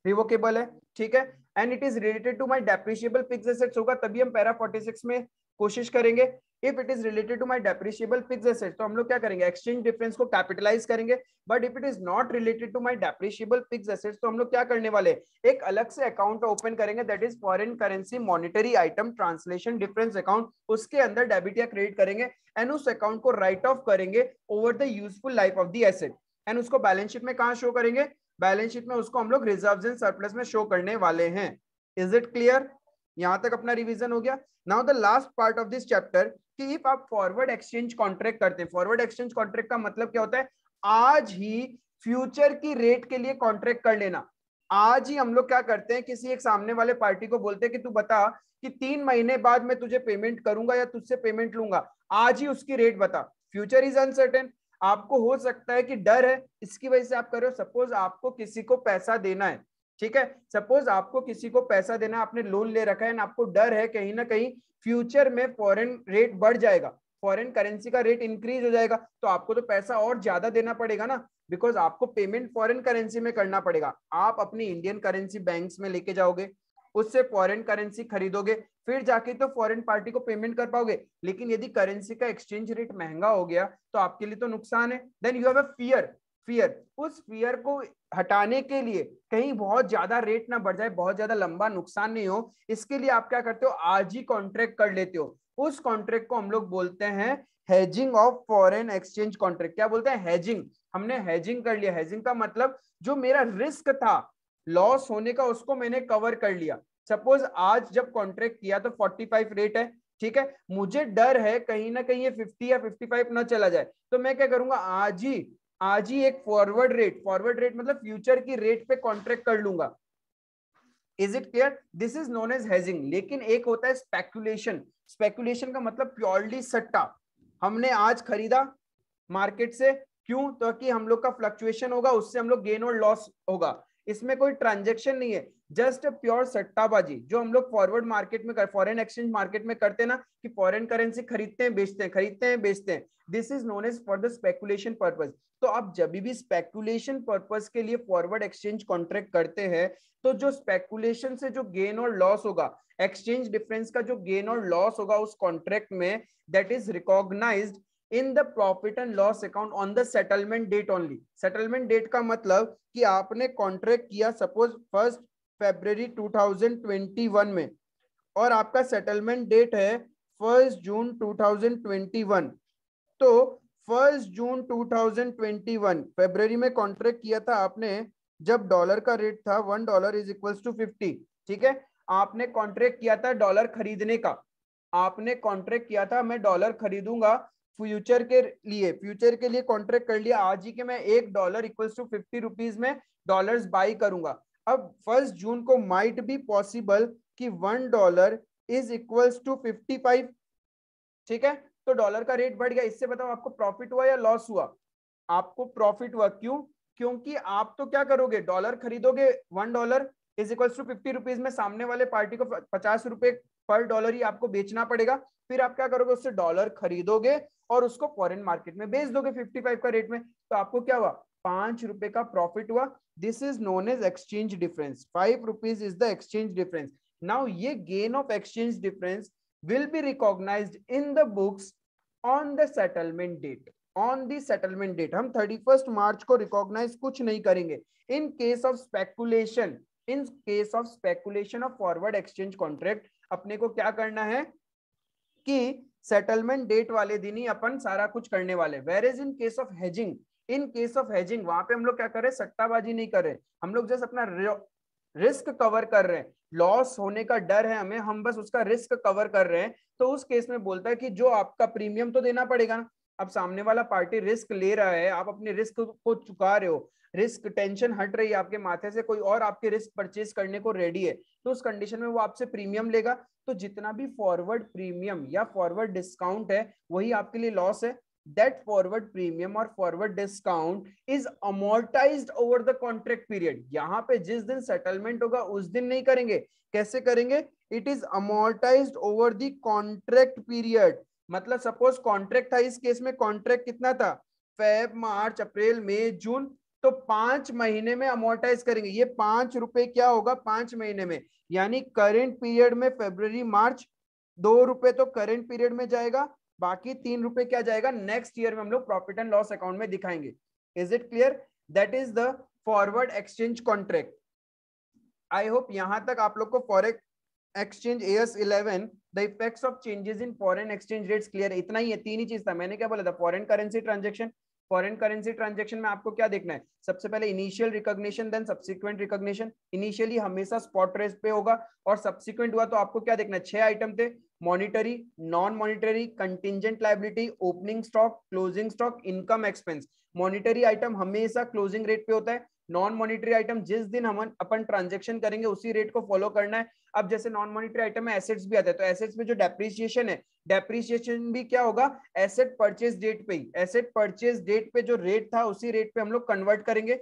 रिवोकेबल है, ठीक है। And it is related to my depreciable fixed assets होगा, तभी हम पैरा 46 में कोशिश करेंगे। If it is related to my depreciable fixed assets तो हम लोग क्या करेंगे, एक्सचेंज डिफरेंस को कैपिटलाइज करेंगे। But if it is not related to my depreciable fixed assets तो हम लोग क्या करने वाले, एक अलग से अकाउंट ओपन करेंगे, that is foreign currency monetary item translation difference account. उसके अंदर डेबिट या क्रेडिट करेंगे एंड उस अकाउंट को राइट ऑफ करेंगे over the useful life of the asset. And उसको बैलेंस शीट में कहां शो करेंगे, बैलेंस शीट में उसको हम लोग रिजर्व्स एंड सरप्लस में शो करने वाले हैं। Is it clear? यहां तक अपना रिवीजन हो गया। Now the last part of this chapter कि इफ आप फॉरवर्ड एक्सचेंज कॉन्ट्रैक्ट करते हैं, फॉरवर्ड एक्सचेंज कॉन्ट्रैक्ट का मतलब क्या होता है, आज ही फ्यूचर की रेट के लिए कॉन्ट्रैक्ट कर लेना। आज ही हम लोग क्या करते हैं, किसी एक सामने वाले पार्टी को बोलते हैं कि तू बता कि 3 महीने बाद मैं तुझे पेमेंट करूंगा या तुझसे पेमेंट लूंगा, आज ही उसकी रेट बता। फ्यूचर इज अनसर्टेन, आपको हो सकता है कि डर है, इसकी वजह से आप कर रहे हो। सपोज आपको किसी को पैसा देना है, ठीक है, सपोज आपको किसी को पैसा देना है, आपने लोन ले रखा है, आपको डर है कहीं ना कहीं फ्यूचर में फॉरेन रेट बढ़ जाएगा, फॉरेन करेंसी का रेट इंक्रीज हो जाएगा, तो आपको तो पैसा और ज्यादा देना पड़ेगा ना, बिकॉज आपको पेमेंट फॉरेन करेंसी में करना पड़ेगा। आप अपनी इंडियन करेंसी बैंक्स में लेके जाओगे, उससे फॉरेन करेंसी खरीदोगे, फिर जाके तो फॉरेन पार्टी को पेमेंट कर पाओगे। लेकिन यदि करेंसी का एक्सचेंज रेट महंगा हो गया तो आपके लिए तो नुकसान है। Then you have a fear, उस फियर को हटाने के लिए कहीं बहुत ज्यादा रेट ना बढ़ जाए, बहुत ज्यादा लंबा नुकसान नहीं हो, इसके लिए आप क्या करते हो, आज ही कॉन्ट्रैक्ट कर लेते हो। उस कॉन्ट्रैक्ट को हम लोग बोलते हैं hedging of foreign exchange contract. क्या बोलते हैं, हेजिंग। हमने हेजिंग कर लिया। हेजिंग का मतलब जो मेरा रिस्क था लॉस होने का उसको मैंने कवर कर लिया। सपोज आज जब कॉन्ट्रैक्ट किया तो 45 रेट है, ठीक है, मुझे डर है कहीं ना कहीं ये 50 या 55 ना चला जाए, तो मैं क्या करूंगा, आज ही एक फॉरवर्ड रेट मतलब फ्यूचर की रेट पे कॉन्ट्रैक्ट कर लूंगा। Is it clear? This is known as hedging. लेकिन एक होता है स्पेकुलेशन। स्पेकुलेशन का मतलब प्योरली सट्टा। हमने आज खरीदा मार्केट से, क्यों? तो कि हम लोग का फ्लक्चुएशन होगा, उससे हम लोग गेन और लॉस होगा। इसमें कोई ट्रांजेक्शन नहीं है, जस्ट प्योर सट्टाबाजी जो हम लोग फॉरवर्ड मार्केट में फॉरेन एक्सचेंज मार्केट में करते हैं ना, कि फॉरेन करेंसी खरीदते हैं बेचते हैं, खरीदते हैं बेचते हैं। This is known as for the speculation purpose. तो आप जब भी स्पेकुलेशन पर्पज के लिए फॉरवर्ड एक्सचेंज कॉन्ट्रैक्ट करते हैं, तो जो स्पेकुलेशन से जो गेन और लॉस होगा, एक्सचेंज डिफरेंस का जो गेन और लॉस होगा उस कॉन्ट्रैक्ट में, that is recognised in the profit and loss account on the settlement date only. Settlement date का मतलब कि आपने कॉन्ट्रैक्ट किया सपोज 1 फरवरी 2021 में, और आपका सेटलमेंट डेट है 1 जून 2021। तो 1 जून 2021 फरवरी में कॉन्ट्रैक्ट किया था आपने, जब डॉलर का रेट था $1 इज इक्वल्स टू 50। ठीक है, आपने कॉन्ट्रैक्ट किया था डॉलर खरीदने का। आपने कॉन्ट्रैक्ट किया था मैं डॉलर खरीदूंगा फ्यूचर के लिए कॉन्ट्रैक्ट कर लिया आज ही के मैं $1 इक्वल्स टू 50 रुपीज में डॉलर्स बाई करूंगा। अब 1 जून को माइट बी पॉसिबल कि $1 इज इक्वल्स टू 55। ठीक है, तो डॉलर का रेट बढ़ गया। इससे बताओ आपको प्रॉफिट हुआ या लॉस हुआ? आपको प्रॉफिट हुआ। क्यों? क्योंकि आप तो क्या करोगे, डॉलर खरीदोगे $1 इज इक्वल्स टू 50 रुपीज में, सामने वाले पार्टी को 50 रुपए पर डॉलर ही आपको बेचना पड़ेगा। फिर आप क्या करोगे, उससे डॉलर खरीदोगे और उसको फॉरेन मार्केट में बेच दोगे 55 का रेट में। तो आपको क्या हुआ, 5 रुपए का प्रॉफिट हुआ। This is known as exchange difference. 5 rupees is the exchange difference. Now ये gain of exchange difference will be recognized in the books on the settlement date. On the settlement date हम 31 मार्च को रिकॉग्नाइज कुछ नहीं करेंगे। इन case of speculation, in case of speculation of forward exchange contract, अपने को क्या करना है कि सेटलमेंट डेट वाले दिन ही अपन सारा कुछ करने वाले। Where is in case of hedging, in case of hedging वहां पे हम लोग क्या कर रहे हैं, सट्टाबाजी नहीं कर रहे, हम लोग जस्ट अपना रिस्क कवर कर रहे हैं। लॉस होने का डर है हमें, हम बस उसका रिस्क कवर कर रहे हैं। तो उस केस में बोलता है कि जो आपका प्रीमियम तो देना पड़ेगा ना। अब सामने वाला पार्टी रिस्क ले रहा है, आप अपने रिस्क को चुका रहे हो, रिस्क टेंशन हट रही है आपके माथे से, कोई और आपके रिस्क परचेज करने को रेडी है, तो उस कंडीशन में वो आपसे प्रीमियम लेगा। तो जितना भी फॉरवर्ड प्रीमियम या फॉरवर्ड डिस्काउंट है वही आपके लिए लॉस है। that forward premium or forward discount is amortized over the contract period। यहां पे जिस दिन सेटलमेंट होगा उस दिन नहीं करेंगे, कैसे करेंगे, it is amortized over the contract period। मतलब सपोज कॉन्ट्रैक्ट था, इस केस में कॉन्ट्रैक्ट कितना था, फेब मार्च अप्रैल मई जून, तो 5 महीने में अमोर्टाइज करेंगे। ये 5 रुपए क्या होगा 5 महीने में, यानी करेंट पीरियड में फरवरी मार्च 2 रुपए तो करेंट पीरियड में जाएगा, बाकी 3 रुपए क्या जाएगा नेक्स्ट ईयर में हम लोग प्रॉफिट एंड लॉस अकाउंट में दिखाएंगे। Is it clear? That is the forward exchange contract. I hope यहां तक आप लोग को forex exchange AS11 the effects of changes in foreign exchange rates clear है। इतना ही है, 3 ही चीज था। मैंने क्या बोला था, foreign currency transaction. Foreign currency transaction में आपको क्या देखना है, सबसे पहले initial recognition then subsequent recognition. Initially हमेशा स्पॉट रेट पे होगा, और सब्सिक्वेंट हुआ तो आपको क्या देखना है, 6 आइटम थे, monetary, non monetary, contingent liability, opening stock, closing stock, income expense. Monetary item हमेशा क्लोजिंग रेट पे होता है। नॉन मॉनिटरी आइटम जिस दिन हम अपन ट्रांजेक्शन करेंगे उसी रेट को फॉलो करना है। अब जैसे नॉन मॉनिटरी आइटम में एसेट्स भी आते हैं, तो एसेट्स में जो डेप्रिसिएशन है, डेप्रिसिएशन भी क्या होगा, एसेट परचेज डेट पे ही, एसेट परचेज डेट पे जो रेट था उसी रेट पे हम लोग कन्वर्ट करेंगे।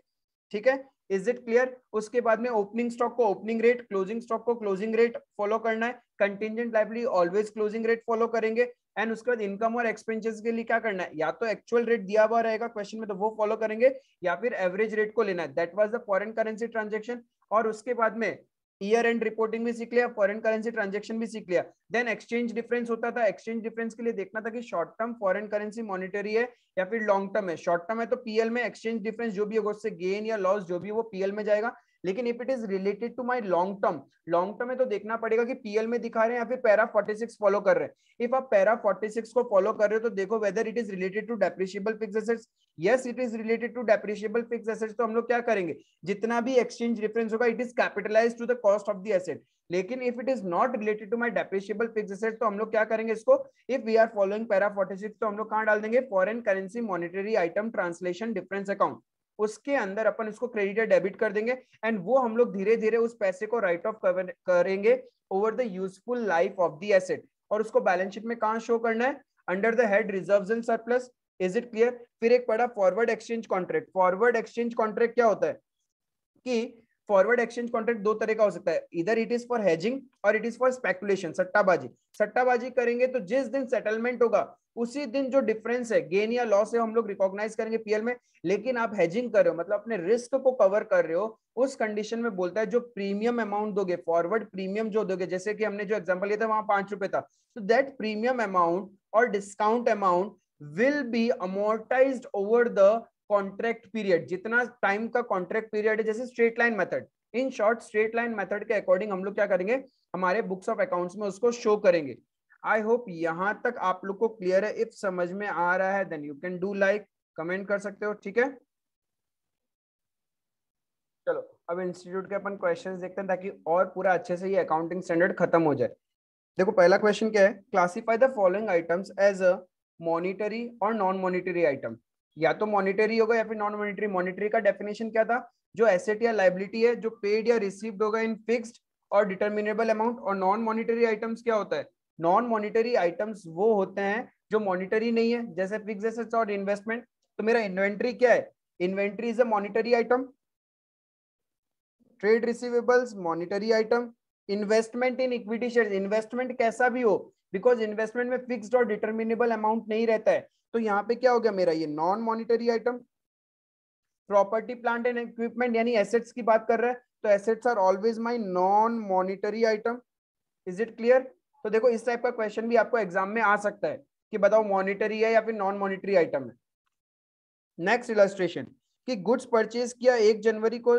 ठीक है, इज इट क्लियर? उसके बाद में ओपनिंग स्टॉक को ओपनिंग रेट, क्लोजिंग स्टॉक को क्लोजिंग रेट फॉलो करना है। Contingent liability always closing rate follow करेंगे। एंड उसके बाद इनकम और एक्सपेंसेस के लिए क्या करना है, या तो एक्चुअल रेट दिया हुआ रहेगा क्वेश्चन में तो वो फॉलो करेंगे, या फिर एवरेज रेट को लेना है। That was the foreign currency transaction. और उसके बाद में ईयर एंड रिपोर्टिंग भी सीख लिया, फॉरेन करेंसी ट्रांजेक्शन भी सीख लिया। देन एक्सचेंज डिफरेंस होता था, एक्सचेंज डिफरेंस के लिए देखना था कि short term foreign currency monetary है या फिर लॉन्ग टर्म है। शॉर्ट टर्म है तो पीएल में एक्सचेंज डिफरेंस जो भी होगा उससे गेन या लॉस जो भी वो पीएल में जाएगा। लेकिन if it is related to my long term में तो देखना पड़ेगा कि पीएल में दिखा रहे हैं या फिर पैरा 46 फॉलो कर रहे हैं। इफ आप पैरा 46 को फॉलो कर रहे हो तो देखो whether it is related to depreciable fixed assets. Yes it is related to depreciable fixed assets, तो हम लोग क्या करेंगे, जितना भी एक्सचेंज डिफरेंस होगा it is capitalized to the cost of the asset. लेकिन if it is not related to my depreciable fixed assets तो हम लोग क्या करेंगे इसको, if we are following para 46 तो हम लोग कहां डाल देंगे, foreign currency monetary item translation difference account. उसके अंदर अपन उसको क्रेडिट या डेबिट कर देंगे एंड वो हम लोग धीरे धीरे उस पैसे को राइट ऑफ करेंगे over the useful life of the asset, और उसको बैलेंस शीट में कहां शो करना है, under the head reserves and surplus. Is it clear? फिर एक पड़ा forward exchange contract. Forward exchange contract क्या होता है कि फॉरवर्ड एक्सचेंज कॉन्ट्रैक्ट दो तरह का हो सकता है, इधर इट इज फॉर हेजिंग और इट इज फॉर स्पेकुलेशन, सट्टाबाजी। सट्टाबाजी करेंगे तो जिस दिन सेटलमेंट होगा उसी दिन जो डिफरेंस है, गेन या लॉस है, हम लोग रिकॉग्नाइज करेंगे पीएल में। लेकिन आप हेजिंग कर रहे हो, मतलब अपने रिस्क को कवर कर रहे हो, उस कंडीशन में बोलता है जो प्रीमियम अमाउंट दोगे, फॉरवर्ड प्रीमियम जो दोगे, जैसे कि हमने जो एग्जांपल लिया था वहां 5 रुपए था, तो दैट प्रीमियम अमाउंट और discount amount will be amortised over the contract period. जितना टाइम का कॉन्ट्रैक्ट पीरियड है, जैसे straight line method, in short straight line method के अकॉर्डिंग हम लोग क्या करेंगे, हमारे बुक्स ऑफ अकाउंट्स में उसको शो करेंगे। आई होप यहां तक आप लोग को क्लियर है। इफ समझ में आ रहा है then you can do like, comment कर सकते हो, ठीक है। चलो अब इंस्टीट्यूट के अपन क्वेश्चंस देखते हैं ताकि और पूरा अच्छे से ये अकाउंटिंग स्टैंडर्ड खत्म हो जाए। देखो पहला क्वेश्चन क्या है, classify the following items as a monetary और नॉन मॉनिटरी आइटम। या तो मॉनिटरी होगा या फिर नॉन मॉनिटरी। मॉनिटरी का डेफिनेशन क्या था, जो एसेट या लाइबिलिटी है जो पेड या रिसीव्ड होगा इन फिक्स्ड और डिटरमिनेबल अमाउंट। और नॉन मॉनिटरी आइटम्स क्या होता है, नॉन मॉनिटरी आइटम्स वो होते हैं जो मॉनिटरी नहीं है, जैसे फिक्स्ड एसेट्स और इन्वेस्टमेंट। तो मेरा इन्वेंट्री क्या है, inventory is a monetary item. Trade receivables monetary item. Investment in equity share, investment कैसा भी हो, बिकॉज इन्वेस्टमेंट में फिक्स्ड और डिटरमिनेबल अमाउंट नहीं रहता है, तो यहाँ पे क्या हो गया मेरा, ये non monetary item. Property plant and equipment यानी एसेट्स की बात कर रहा है, तो assets are always my non monetary item. Is it clear? तो देखो इस टाइप का क्वेश्चन भी आपको एग्जाम में आ सकता है कि बताओ मॉनिटरी है या फिर नॉन मॉनिटरी आइटम है। नेक्स्ट इलस्ट्रेशन, कि गुड्स परचेज किया 1 जनवरी को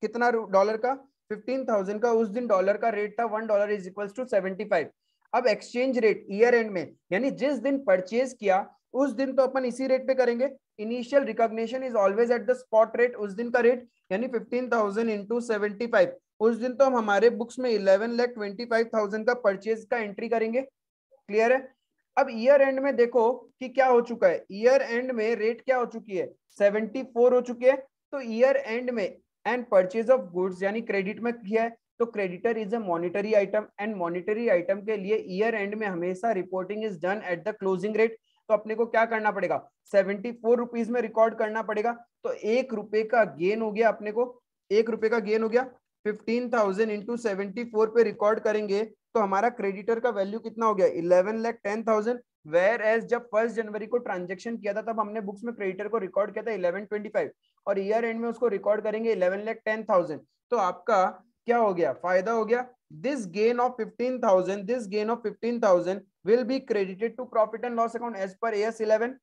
कितना डॉलर का, 15,000 का, उस दिन डॉलर का रेट था $1 इज इक्वल टू 75। अब एक्सचेंज रेट ईयर एंड में, यानी जिस दिन परचेज किया उस दिन तो अपन इसी रेट पे करेंगे। Initial recognition is always at the spot rate, उस दिन का रेट, यानी 15,000 इंटू 75। उस दिन तो हम हमारे बुक्स में 11,25,000 का परचेज का एंट्री करेंगे। क्लियर है? अब ईयर एंड में देखो कि क्या हो चुका है, ईयर एंड में रेट क्या हो चुकी है, 74 हो चुकी है। तो ईयर एंड में एंड परचेज ऑफ गुड्स यानी क्रेडिट में किया है, तो creditor is a monetary item and monetary item के लिए ईयर एंड में हमेशा reporting is done at the closing rate. तो अपने को क्या करना पड़ेगा, 74 रुपीज में रिकॉर्ड करना पड़ेगा। तो 1 रुपए का गेन हो गया अपने को, 1 रुपए का गेन हो गया, 15,000 इंटू 74 पे रिकॉर्ड करेंगे तो हमारा क्रेडिटर का वैल्यू कितना हो गया, 11,10,000। वेयर एज जब 1 जनवरी को ट्रांजेक्शन किया था तब हमने बुक्स में क्रेडिटर को रिकॉर्ड किया था 1125, और ईयर एंड में उसको रिकॉर्ड करेंगे 11,10,000। तो आपका क्या हो गया, फायदा हो गया। This gain of 15,000 will be credited to profit and loss account as per AS 11।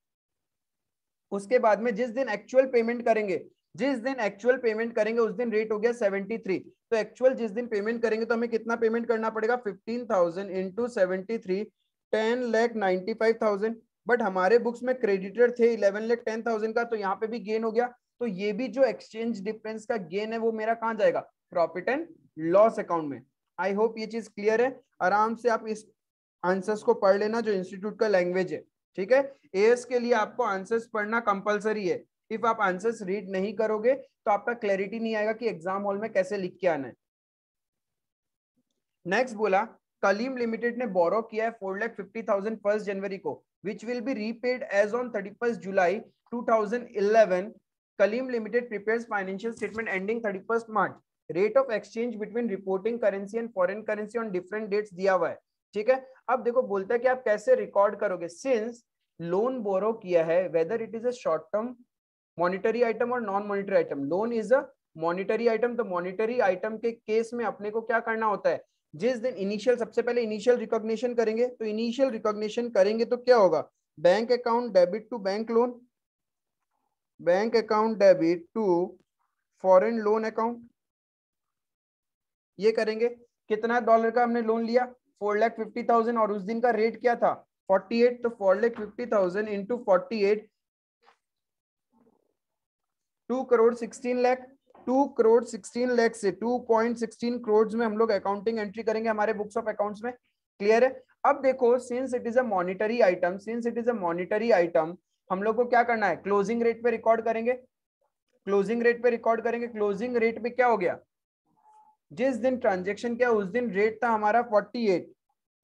उसके बाद में जिस दिन एक्चुअल पेमेंट करेंगे, जिस दिन एक्चुअल पेमेंट करेंगे उस दिन रेट हो गया 73। तो एक्चुअल जिस दिन पेमेंट करेंगे तो हमें कितना पेमेंट करना पड़ेगा, 15,000 इंटू 73, 10,95,000। बट हमारे बुक्स में क्रेडिटर थे 11,10,000 का, तो यहाँ पे भी गेन हो गया। तो ये भी जो एक्सचेंज डिफरेंस का गेन है वो मेरा कहाँ जाएगा, प्रॉफिट एंड लॉस अकाउंट में। आई होप ये चीज क्लियर है। आराम से आप इस आंसर्स को पढ़ लेना जो इंस्टीट्यूट का लैंग्वेज है, ठीक है। एएस के लिए आपको आंसर्स पढ़ना कंपलसरी है। इफ आप आंसर्स रीड नहीं करोगे तो आपका क्लैरिटी नहीं आएगा कि एग्जाम हॉल में कैसे लिख के आना है। नेक्स्ट बोला, कलीम लिमिटेड ने बोरो किया है 4,50,000 1 जनवरी को, which will be repaid as on 31 July 2011। Kaleem limited prepares financial statement ending 31 March. Rate of exchange between reporting currency and foreign currency on different dates दिया हुआ है, ठीक है। अब देखो बोलता है कि आप कैसे रिकॉर्ड करोगे, सिंस लोन बोरो किया है, whether it is a short term monetary item और non monetary item. Loan is a monetary item, तो मॉनिटरी आइटम के केस में अपने को क्या करना होता है, जिस दिन इनिशियल, सबसे पहले इनिशियल रिकॉग्निशन करेंगे, तो इनिशियल रिकॉग्निशन करेंगे तो क्या होगा, bank account debit to bank loan, bank account debit to foreign loan account, ये करेंगे। कितना डॉलर का हमने लोन लिया, 4,50,000, और उस दिन का रेट क्या था 48। तो 4,50,000 इंटू 48, 2 करोड़ 16 लाख। 2 करोड़ 16 लाख से 2.16 करोड़ में हम लोग अकाउंटिंग एंट्री करेंगे हमारे बुक्स ऑफ अकाउंट्स में। क्लियर है? अब देखो since it is a monetary item, since it is a monetary item, हम लोग को क्या करना है, क्लोजिंग रेट पे रिकॉर्ड करेंगे। क्लोजिंग रेट पे रिकॉर्ड करेंगे। क्लोजिंग रेट पे क्या हो गया, जिस दिन ट्रांजेक्शन किया उस दिन रेट था हमारा 48,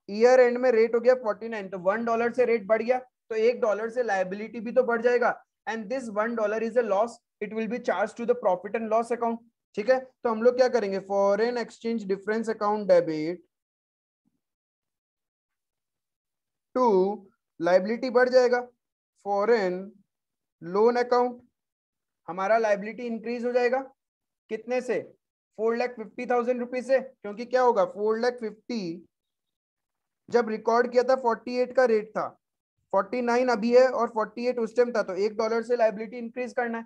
ईयर एंड में रेट हो गया 49, तो $1 से रेट बढ़ गया, तो $1 से लायबिलिटी भी तो बढ़ जाएगा, and this $1 is a loss, it will be charge to the profit and loss account. ठीक है, तो हम लोग क्या करेंगे, foreign exchange difference account debit to, liability बढ़ जाएगा, फॉरेन लोन अकाउंट, हमारा लायबिलिटी इंक्रीज हो जाएगा कितने से, 4,50,000 रुपीज से, क्योंकि क्या होगा 4,50,000 जब रिकॉर्ड किया था 48 का रेट था, 49 अभी है और 48 उस टाइम था, तो $1 से लायबिलिटी इंक्रीज करना है।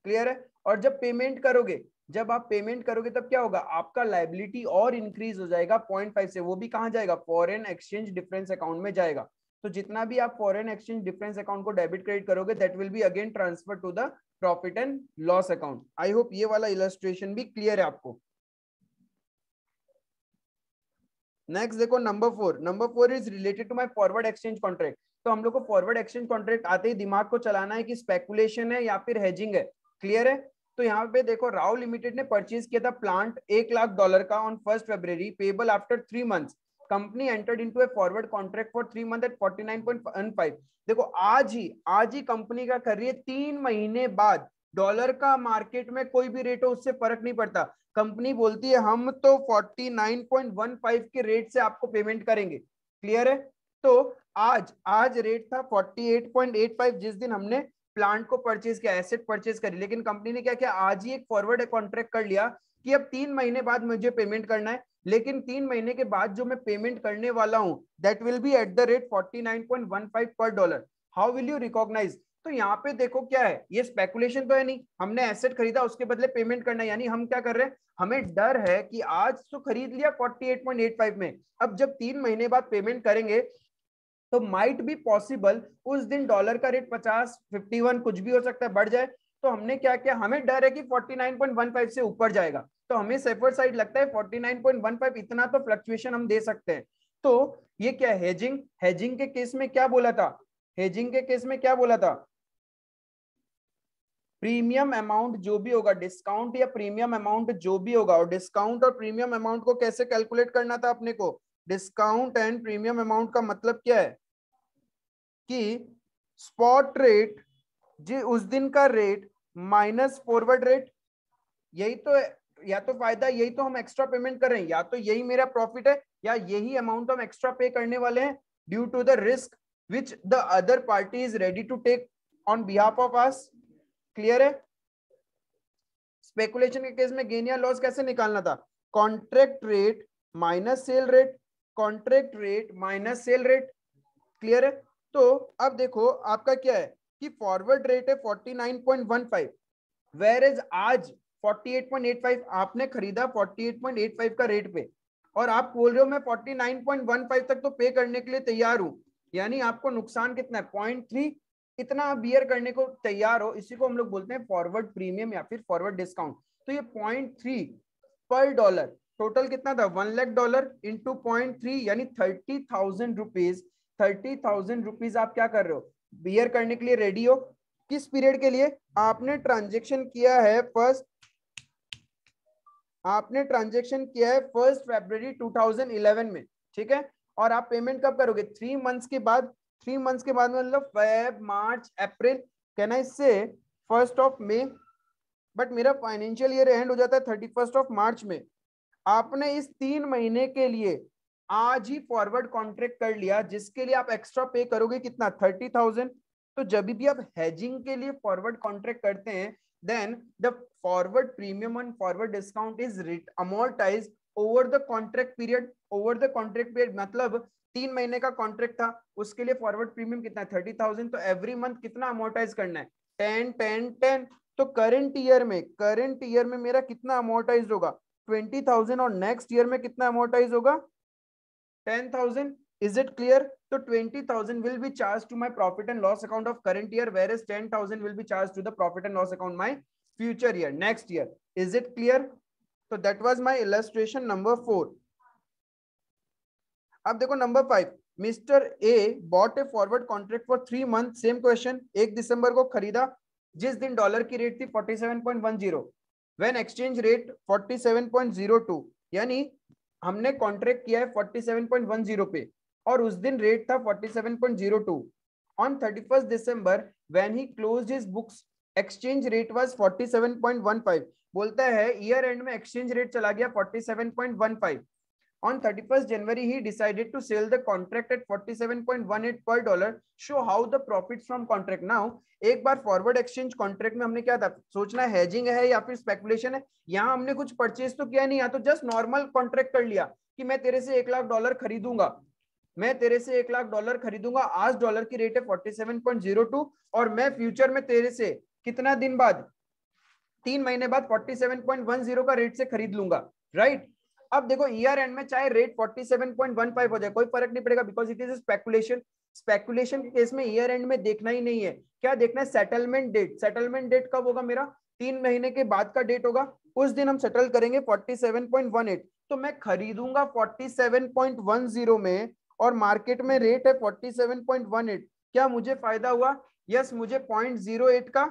क्लियर है। और जब पेमेंट करोगे, जब आप पेमेंट करोगे तब क्या होगा, आपका लायबिलिटी और इंक्रीज हो जाएगा 0.5 से, वो भी कहां जाएगा, फॉरेन एक्सचेंज डिफरेंस अकाउंट में जाएगा। तो जितना भी आप फॉरेन एक्सचेंज डिफरेंस अकाउंट को डेबिट क्रेडिट करोगे, that will be again transfer to the profit and loss account. I hope ये वाला इलस्ट्रेशन भी क्लियर है आपको। नेक्स्ट देखो number 4, number 4 is related to my forward exchange contract. तो हम लोग को फॉरवर्ड एक्सचेंज कॉन्ट्रैक्ट आते ही दिमाग को चलाना है कि स्पेकुलेशन है या फिर हेजिंग है। क्लियर है। तो यहाँ पे देखो राव लिमिटेड ने परचेज किया था प्लांट $1,00,000 का on 1 February, payable after 3 months. Company entered into a forward contract for 3 month at 49.15। देखो आज ही कंपनी का कर रही है, 3 महीने बाद, डॉलर का मार्केट में कोई भी रेट हो उससे फर्क नहीं पड़ता, कंपनी बोलती है हम तो 49.15 के रेट से आपको पेमेंट करेंगे। क्लियर है। तो आज रेट था 48.85 जिस दिन हमने प्लांट को परचेज किया, एसेट परचेज करी, लेकिन कंपनी ने क्या किया, आज ही एक फॉरवर्ड कॉन्ट्रैक्ट कर लिया कि अब 3 महीने बाद मुझे पेमेंट करना है, लेकिन 3 महीने के बाद जो मैं पेमेंट करने वाला हूं that will be at the rate 49.15 पर dollar. How will you recognise. तो यहाँ पे देखो क्या है, ये स्पेकुलेशन तो है नहीं, हमने एसेट खरीदा उसके बदले पेमेंट करना है, यानी हम क्या कर रहे हैं, हमें डर है कि आज तो खरीद लिया 48.85 में, अब जब 3 महीने बाद पेमेंट करेंगे तो माइट बी पॉसिबल उस दिन डॉलर का रेट 50, 51 कुछ भी हो सकता है, बढ़ जाए। तो हमने क्या किया, हमें डर है कि 49.15 से ऊपर जाएगा, तो हमें सेफर साइड लगता है 49.15, इतना तो फ्लक्चुएशन हम दे सकते हैं। तो ये क्या है, हेजिंग। हेजिंग के केस में क्या बोला था, हेजिंग के केस में क्या बोला था, प्रीमियम अमाउंट जो भी होगा, डिस्काउंट या प्रीमियम अमाउंट जो भी होगा, और डिस्काउंट और प्रीमियम अमाउंट को कैसे कैलकुलेट करना था अपने को, डिस्काउंट एंड प्रीमियम अमाउंट का मतलब क्या है कि स्पॉट रेट, जी उस दिन का रेट माइनस फॉरवर्ड रेट, यही तो है, या तो फायदा, यही तो हम एक्स्ट्रा पेमेंट कर रहे हैं, या तो यही मेरा प्रॉफिट है या यही अमाउंट हम एक्स्ट्रा पे करने वाले हैं due to the risk which the other party is ready to take on behalf of us. Clear है। स्पेकुलेशन के केस में गेन या लॉस कैसे निकालना था, contract rate minus sale rate, contract rate minus sale rate. Clear है। तो अब देखो आपका क्या है कि फॉरवर्ड रेट है 49.15, वेयर इज आज 48.85, आपने खरीदा 48.85 का रेट पे, और आप बोल रहे हो मैं 49.15 तक तो पे करने के लिए तैयार हूं, यानी आपको नुकसान कितना है, 0.3, इतना आप बियर करने को तैयार हो, इसी को हम लोग बोलते हैं फॉरवर्ड प्रीमियम या फिर फॉरवर्ड डिस्काउंट। तो ये 0.3 पर डॉलर, टोटल कितना था, $1,00,000 इंटू 0.3 यानी 30,000 रुपीज। 30,000 रुपीज आप क्या कर रहे हो, बियर करने के लिए रेडी हो, किस पीरियड के लिए, आपने ट्रांजेक्शन किया है फर्स्ट, आपने ट्रांजेक्शन किया है 1 फरवरी 2011 में, ठीक है, और आप पेमेंट कब करोगे, 3 मंथ्स के बाद। 3 मंथ्स के बाद मतलब Feb, March, April, can I से 1 मई, बट मेरा फाइनेंशियल ईयर एंड हो जाता है 31 मार्च में। आपने इस 3 महीने के लिए आज ही फॉरवर्ड कॉन्ट्रैक्ट कर लिया, जिसके लिए आप एक्स्ट्रा पे करोगे कितना, 30,000। तो जब भी आप हेजिंग के लिए फॉरवर्ड कॉन्ट्रैक्ट करते हैं, then the forward premium and forward discount is amortized over the contract period, over the contract period मतलब 3 महीने का कॉन्ट्रैक्ट था, उसके लिए फॉरवर्ड प्रीमियम कितना है 30,000, तो एवरी मंथ कितना अमोर्टाइज करना है 10 10 10। तो करंट ईयर में मेरा कितना अमोर्टाइज होगा 20,000, और नेक्स्ट ईयर में कितना अमोर्टाइज होगा 10,000। Is it clear? So 20,000 will be charged to my profit and loss account of current year, whereas 10,000 will be charged to the profit and loss account my future year, next year. Is it clear? So that was my illustration number 4. अब देखो number 5, mister A bot A forward contract for 3 month, same question, 1 दिसंबर को खरीदा, जिस दिन डॉलर की रेट थी 47.10, व्हेन एक्सचेंज रेट 47.02, यानी हमने कॉन्ट्रैक्ट किया है 47.10 पे और उस दिन रेट था 47.02. On 31st December when he closed his books exchange rate was 47.15. बोलता है ईयर एंड में एक्सचेंज रेट चला गया 47.15. On 31st January, he decided to sell the contract at 47.18 per dollar. Show how the profits from contract. Now, एक बार फॉरवर्ड एक्सचेंज कॉन्ट्रैक्ट में हमने क्या था सोचना, हेजिंग है या फिर स्पेकुलेशन है. यहाँ हमने कुछ परचेज तो किया नहीं, यहाँ तो जस्ट नॉर्मल कॉन्ट्रैक्ट कर लिया कि मैं तेरे से $1,00,000 खरीदूंगा, मैं तेरे से $1,00,000 खरीदूंगा. आज डॉलर की रेट है 47.02 और मैं फ्यूचर में तेरे से कितना दिन बाद, 3 महीने बाद 47.10 का रेट से खरीद लूंगा, राइट. अब देखो ईयर एंड में चाहे रेट 47.15 हो जाए कोई फर्क नहीं पड़ेगा, because it is speculation. Speculation के केस में ईयर एंड में देखना ही नहीं है, क्या देखना है, सेटलमेंट डेट. सेटलमेंट डेट कब होगा मेरा, 3 महीने के बाद का डेट होगा, उस दिन हम सेटल करेंगे 47.18. तो मैं खरीदूंगा 47.10 में और मार्केट में रेट है 47.18. क्या मुझे फायदा हुआ? यस, मुझे 0.08 का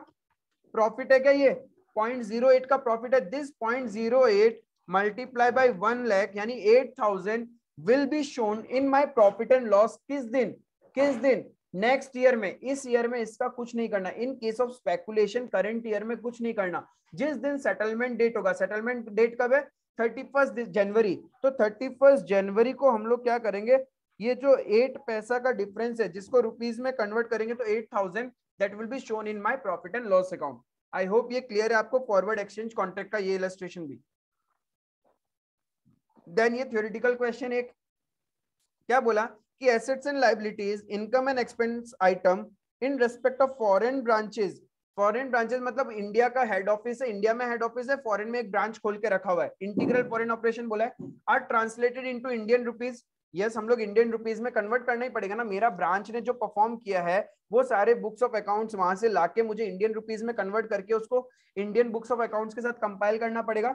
प्रॉफिट है. क्या ये 0.08 का प्रॉफिट है? दिस 0.08 मल्टीप्लाई बाय 1 लाख यानी 8,000 will be shown in my profit and loss. किस दिन, किस दिन, नेक्स्ट ईयर में. इस ईयर में इसका कुछ नहीं करना. इन case of speculation current year में कुछ नहीं करना. जिस दिन सेटलमेंट डेट होगा, सेटलमेंट डेट कब है, 31st जनवरी. तो 31st जनवरी को हम लोग क्या करेंगे, ये जो 8 पैसा का डिफरेंस है जिसको रुपीज में कन्वर्ट करेंगे तो 8,000 that will be shown in my profit and loss account. I hope ये क्लियर है आपको फॉरवर्ड एक्सचेंज कॉन्ट्रैक्ट का ये इलस्ट्रेशन भी. देन ये थ्योरेटिकल क्वेश्चन एक क्या बोला कि assets and liabilities income and expense item in respect of foreign branches. Foreign branches मतलब इंडिया का हेड ऑफिस है, इंडिया में हेड ऑफिस है, फॉरेन में एक ब्रांच खोल के रखा हुआ है, इंटीग्रल फॉरेन ऑपरेशन बोला है, are translated into Indian rupees. Yes, हम लोग इंडियन रुपीज में कन्वर्ट करना ही पड़ेगा ना. मेरा ब्रांच ने जो परफॉर्म किया है वो सारे बुक्स ऑफ अकाउंट्स वहां से लाके मुझे इंडियन रुपीज में कन्वर्ट करके उसको इंडियन बुक्स ऑफ अकाउंट्स के साथ कंपाइल करना पड़ेगा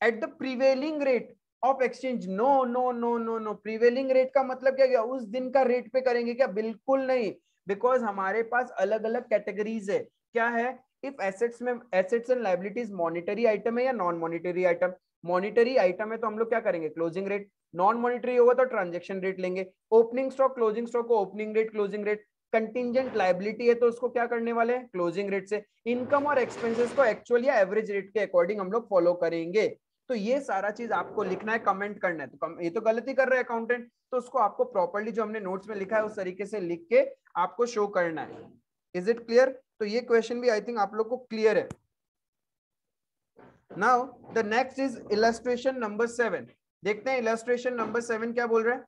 at the prevailing rate of exchange. No no no no no, prevailing rate का मतलब क्या गया, उस दिन का रेट पे करेंगे क्या, बिल्कुल नहीं, बिकॉज हमारे पास अलग अलग कैटेगरीज है. क्या है, इफ एसेट्स में, assets and liabilities monetary item है या non monetary item. Monetary item है तो हम लोग क्या करेंगे, क्लोजिंग रेट. नॉन मॉनिटरी होगा तो ट्रांजेक्शन रेट लेंगे. ओपनिंग स्टॉक क्लोजिंग स्टॉक को opening rate closing rate. Contingent liability है तो उसको क्या करने वाले हैं, क्लोजिंग रेट से. इनकम और एक्सपेंसेस को एक्चुअल या एवरेज रेट के अकॉर्डिंग हम लोग फॉलो करेंगे. तो ये सारा चीज आपको लिखना है, कमेंट करना है. तो ये तो गलती कर रहे हैं अकाउंटेंट, तो उसको आपको प्रॉपर्ली जो हमने नोट्स में लिखा है उस तरीके से लिख के आपको शो करना है. Is it clear? तो ये क्वेश्चन भी आई थिंक आप लोग को क्लियर है. Now the next is illustration number 7. देखते हैं इलस्ट्रेशन नंबर 7 क्या बोल रहा है.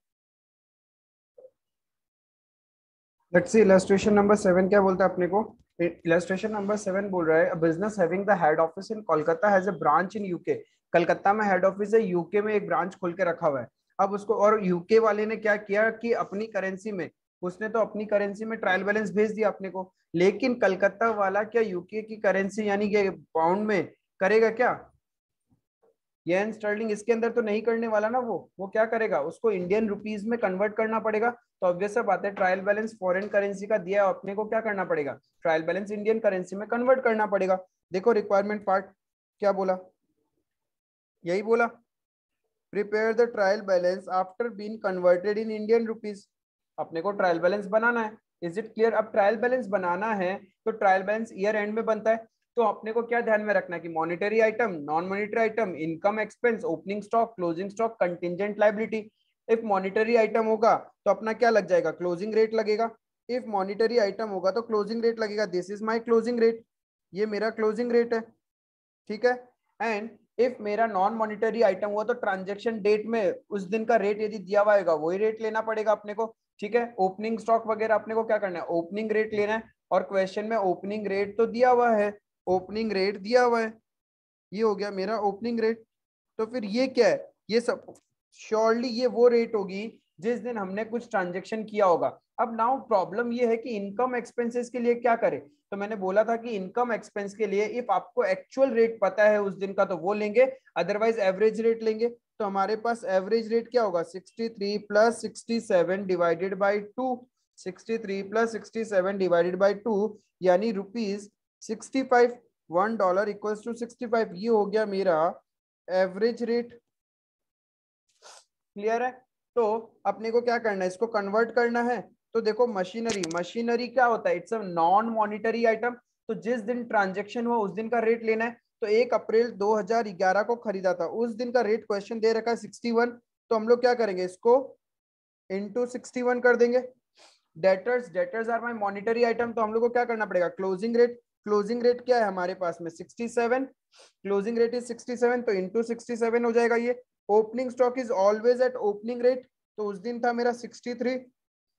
लेट्स सी इलस्ट्रेशन नंबर 7 क्या बोलता है अपने को. इलस्ट्रेशन नंबर 7 बोल रहा है a business having the head office in Kolkata has a branch in UK. Calcutta में हेड ऑफिस है, यूके में एक ब्रांच खोल के रखा हुआ है. अब उसको, और यूके वाले ने क्या किया कि अपनी करेंसी में, उसने तो अपनी करेंसी में ट्रायल बैलेंस भेज दिया अपने को, लेकिन कलकत्ता वाला क्या यूके की करेंसी यानी कि पाउंड में करेगा क्या, येन स्टर्लिंग इसके अंदर तो नहीं करने वाला ना. वो क्या करेगा, उसको इंडियन रुपीज में कन्वर्ट करना पड़ेगा. तो ऑब्वियस बात है, ट्रायल बैलेंस फॉरेन करेंसी का दिया, अपने को क्या करना पड़ेगा, ट्रायल बैलेंस इंडियन करेंसी में कन्वर्ट करना पड़ेगा. देखो रिक्वायरमेंट पार्ट क्या बोला, यही बोला, prepare the trial balance after being converted in Indian rupees. अपने को ट्रायल बैलेंस बनाना है. Is it clear? अब ट्रायल बैलेंस बनाना है तो ट्रायल बैलेंस ईयर एंड में बनता है. तो अपने को क्या ध्यान में रखना है कि monetary item, non monetary item, income expense, opening stock, closing stock, contingent liability. If monetary item होगा तो अपना क्या लग जाएगा, क्लोजिंग रेट लगेगा. इफ मॉनिटरी आइटम होगा तो क्लोजिंग रेट लगेगा. This is my closing rate, ये मेरा क्लोजिंग रेट है, ठीक है. एंड इफ मेरा नॉन मॉनिटरी आइटम हुआ तो ट्रांजेक्शन डेट में उस दिन का रेट यदि दिया हुआ होगा वही रेट लेना पड़ेगा अपने को, ठीक है. ओपनिंग स्टॉक वगैरह अपने को क्या करना है, ओपनिंग रेट लेना है. और क्वेश्चन में ओपनिंग रेट तो दिया हुआ है, ओपनिंग रेट दिया हुआ है, ये हो गया मेरा ओपनिंग रेट. तो फिर ये क्या है, ये सब श्योरली ये वो रेट होगी जिस दिन हमने कुछ ट्रांजेक्शन किया होगा. अब नाउ प्रॉब्लम ये है कि इनकम एक्सपेंसेस के लिए क्या करें. तो मैंने बोला था कि इनकम एक्सपेंस के लिए इफ आपको एक्चुअल रेट पता है उस दिन का तो वो लेंगे, अदरवाइज एवरेज रेट लेंगे. तो हमारे पास एवरेज रेट क्या होगा, 63 plus 67 divided by 2. 63 plus 67 divided by 2 यानी रुपीज 65 $1 इक्वल्स टू 65, ये हो गया मेरा एवरेज रेट। क्लियर है? तो अपने को क्या करना है, इसको कन्वर्ट करना है। तो देखो मशीनरी क्या होता है, it's a non monetary item. तो जिस दिन ट्रांजेक्शन हुआ उस दिन का रेट लेना है। तो 1 अप्रैल 2011 को खरीदा था, उस दिन का रेट क्वेश्चन दे रखा है 61। तो हम लोग क्या करेंगे, इसको इंटू 61 कर देंगे। Debtors are my monetary item, तो हम लोग को क्या करना पड़ेगा, क्लोजिंग रेट क्या है हमारे पास में 67, क्लोजिंग रेट इज 67, तो इंटू 67 हो जाएगा ये। Opening stock is always at opening rate, तो उस दिन था मेरा 63।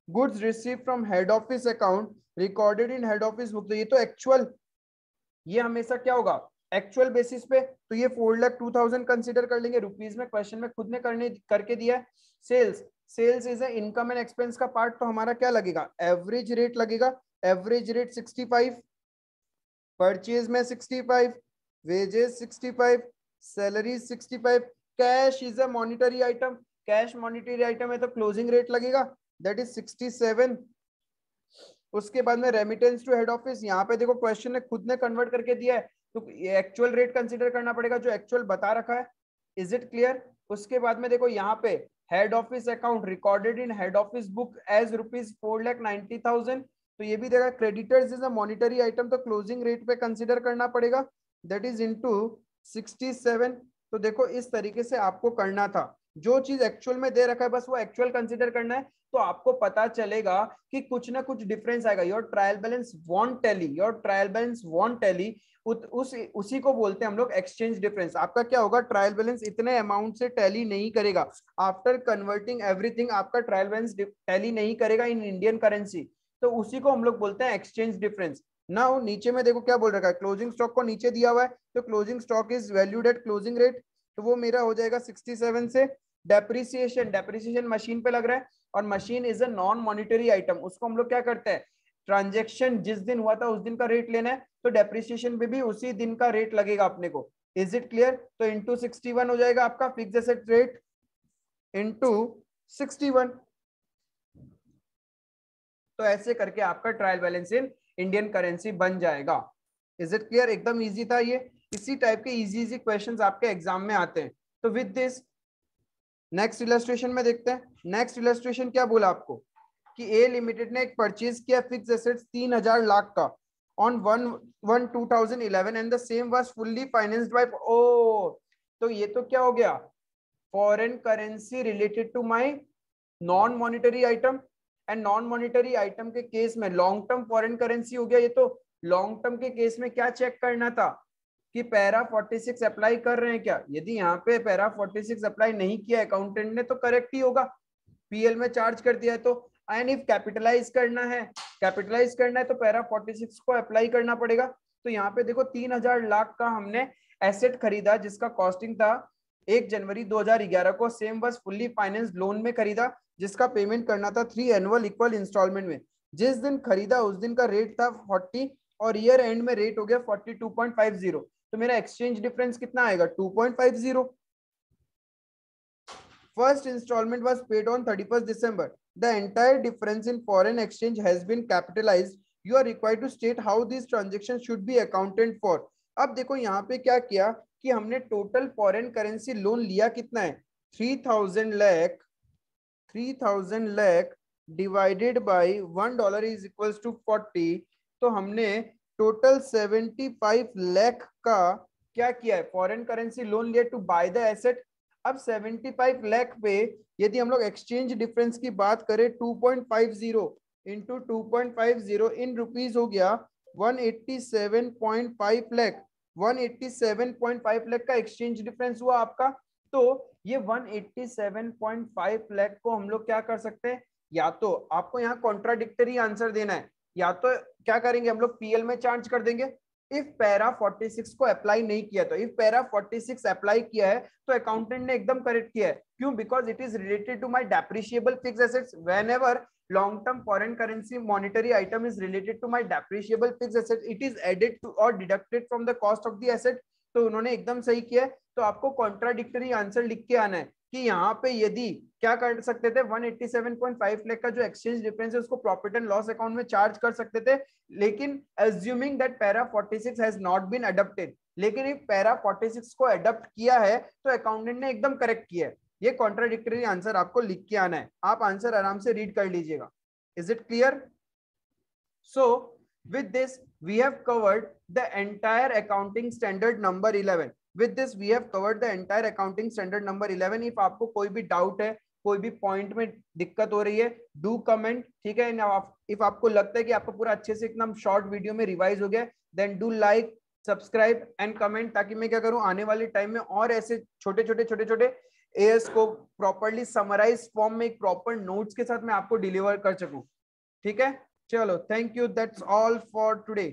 Goods receive from head office account recorded in head office book, तो ये तो एक्चुअल, ये हमेशा क्या होगा, एक्चुअल बेसिस पे। तो ये 4,02,000 कंसिडर कर लेंगे रुपीज में, क्वेश्चन में खुद ने करके दिया है। Sales is a income and expense का पार्ट, तो हमारा क्या लगेगा, एवरेज रेट लगेगा। एवरेज रेट 65, परचेज में 65, wages 65, salary 65। Cash is a monetary item, cash monetary item है तो क्लोजिंग रेट लगेगा, दैट इज 67। उसके बाद में रेमिटेंस टू हेड ऑफिस, यहाँ पे देखो क्वेश्चन ने खुद ने कन्वर्ट करके दिया है, तो एक्चुअल रेट कंसीडर करना पड़ेगा जो एक्चुअल बता रखा है। Is it clear? उसके बाद में देखो यहाँ पे head office account recorded in head office book as ₹4,90,000, तो ये भी देखा। Creditors is a monetary item, तो क्लोजिंग रेट पे कंसीडर करना पड़ेगा, दैट इज इनटू 67। तो देखो इस तरीके से आपको करना था, जो चीज एक्चुअल में दे रखा है बस वो एक्चुअल कंसीडर करना है, तो आपको पता चलेगा कि कुछ ना कुछ डिफरेंस आएगा। Your trial balance want tally, your trial balance want tally, उसी को बोलते हैं हम लोग एक्सचेंज डिफरेंस। आपका क्या होगा, ट्रायल बैलेंस इतने अमाउंट से टैली नहीं करेगा, आफ्टर कन्वर्टिंग एवरीथिंग आपका ट्रायल बैलेंस टैली नहीं करेगा इन इंडियन करेंसी, तो उसी को हम लोग बोलते हैं एक्सचेंज डिफरेंस। ना नीचे में देखो क्या बोल रखा है, क्लोजिंग स्टॉक को नीचे दिया हुआ है, तो closing stock is valued at closing rate, तो वो मेरा हो जाएगा 67 से। डेप्रिसिएशन मशीन पे लग रहा है, और machine is a non monetary item, उसको हम लोग क्या करते हैं, ट्रांजेक्शन जिस दिन हुआ था उस दिन का रेट लेना है, तो डेप्रिसिएशन पे भी उसी दिन का रेट लगेगा अपने को। Is it clear? तो इंटू 61 हो जाएगा आपका फिक्स एसेट रेट इंटू 61। तो ऐसे करके आपका trial balance in Indian currency बन जाएगा। Is it clear? एकदम इजी था ये, इसी टाइप के इजी क्वेश्चंस आपके एग्जाम में आते हैं। तो विद दिस नेक्स्ट इलस्ट्रेशन में देखते हैं। नेक्स्ट इलस्ट्रेशन क्या बोला आपको कि ए लिमिटेड ने एक परचेज किया फिक्स एसेट्स 3,000 लाख का on 1/1/2011 and the same was fully financed by, ओ तो ये तो क्या हो गया, foreign currency related to my non monetary item, and non monetary item के केस में लॉन्ग टर्म फॉरेन करेंसी हो गया। ये तो लॉन्ग टर्म के केस में क्या चेक करना था कि पैरा 46 अप्लाई कर रहे हैं क्या, यदि यहाँ पे पैरा 46 अप्लाई नहीं किया अकाउंटेंट ने तो करेक्ट ही होगा, पीएल में चार्ज कर दिया है। तो एंड इफ कैपिटलाइज करना है तो पैरा 46 को अप्लाई करना पड़ेगा। तो यहाँ पे देखो 3,000 लाख का हमने एसेट खरीदा जिसका कॉस्टिंग था 1 जनवरी 2011 को, सेम बस फुल्ली फाइनेंस लोन में खरीदा जिसका पेमेंट करना था 3 एनुअल इक्वल इंस्टॉलमेंट में। जिस दिन खरीदा उस दिन का रेट था 40 और ईयर एंड में रेट हो गया 42.50, तो मेरा एक्सचेंज डिफरेंस कितना आएगा 2.50। First installment was paid on 31st December. The entire difference in foreign exchange has been capitalized. You are required to state how these transactions should be accounted for. अब देखो यहाँ पे क्या किया कि हमने टोटल फॉरेन करेंसी लोन लिया कितना है 3,000 lakh divided by $1 is equals to 40, तो हमने टोटल 75 लाख का क्या किया है, फॉरेन करेंसी लोन लिया टू बाय द एसेट। अब 75 लाख पे यदि हम लोग एक्सचेंज डिफरेंस की बात करें 2.50 इंटू 2.50 इन रुपीज हो गया 187.5 लाख, 187.5 लाख का एक्सचेंज डिफरेंस हुआ आपका। तो ये 187.5 लाख को हम लोग क्या कर सकते हैं, या तो आपको यहाँ कॉन्ट्राडिक्टरी आंसर देना है, या तो क्या करेंगे हम लोग पीएल में चार्ज कर देंगे। इफ पैरा 46 को अप्लाई नहीं किया, तो इफ पैरा 46 अप्लाई किया है तो अकाउंटेंट ने एकदम करेक्ट किया है, क्यों, because it is related to my depreciable fixed assets. Whenever long term foreign currency monetary item is related to my depreciable fixed asset, it is added to और deducted from the cost of the asset. तो उन्होंने एकदम सही किया है। तो आपको कॉन्ट्राडिक्टरी आंसर लिख के आना है कि यहाँ पे यदि क्या कर सकते थे 187.5 लाख का जो एक्सचेंज डिफरेंस है उसको प्रॉफिट एंड लॉस अकाउंट में चार्ज कर सकते थे, लेकिन assuming that para 46 has not been adopted, लेकिन एक पैरा 46 को अडॉप्ट किया है तो अकाउंटेंट ने एकदम करेक्ट किया है। ये कॉन्ट्राडिक्टरी आंसर आपको लिख के आना है, आप आंसर आराम से रीड कर लीजिएगा। Is it clear? So with this we have covered the entire accounting standard number 11. With this we have covered the entire accounting standard number 11. if आपको कोई भी डाउट है, कोई भी पॉइंट में दिक्कत हो रही है, डू कमेंट, ठीक है। इफ आपको लगता है कि आपको पूरा अच्छे से एकदम शॉर्ट वीडियो में रिवाइज हो गया, then do like, subscribe and comment, ताकि मैं क्या करूं आने वाले टाइम में और ऐसे छोटे छोटे एएस को प्रॉपरली समराइज फॉर्म में एक प्रॉपर नोट्स के साथ मैं आपको डिलीवर कर सकूं। ठीक है, चलो, thank you, that's all for today.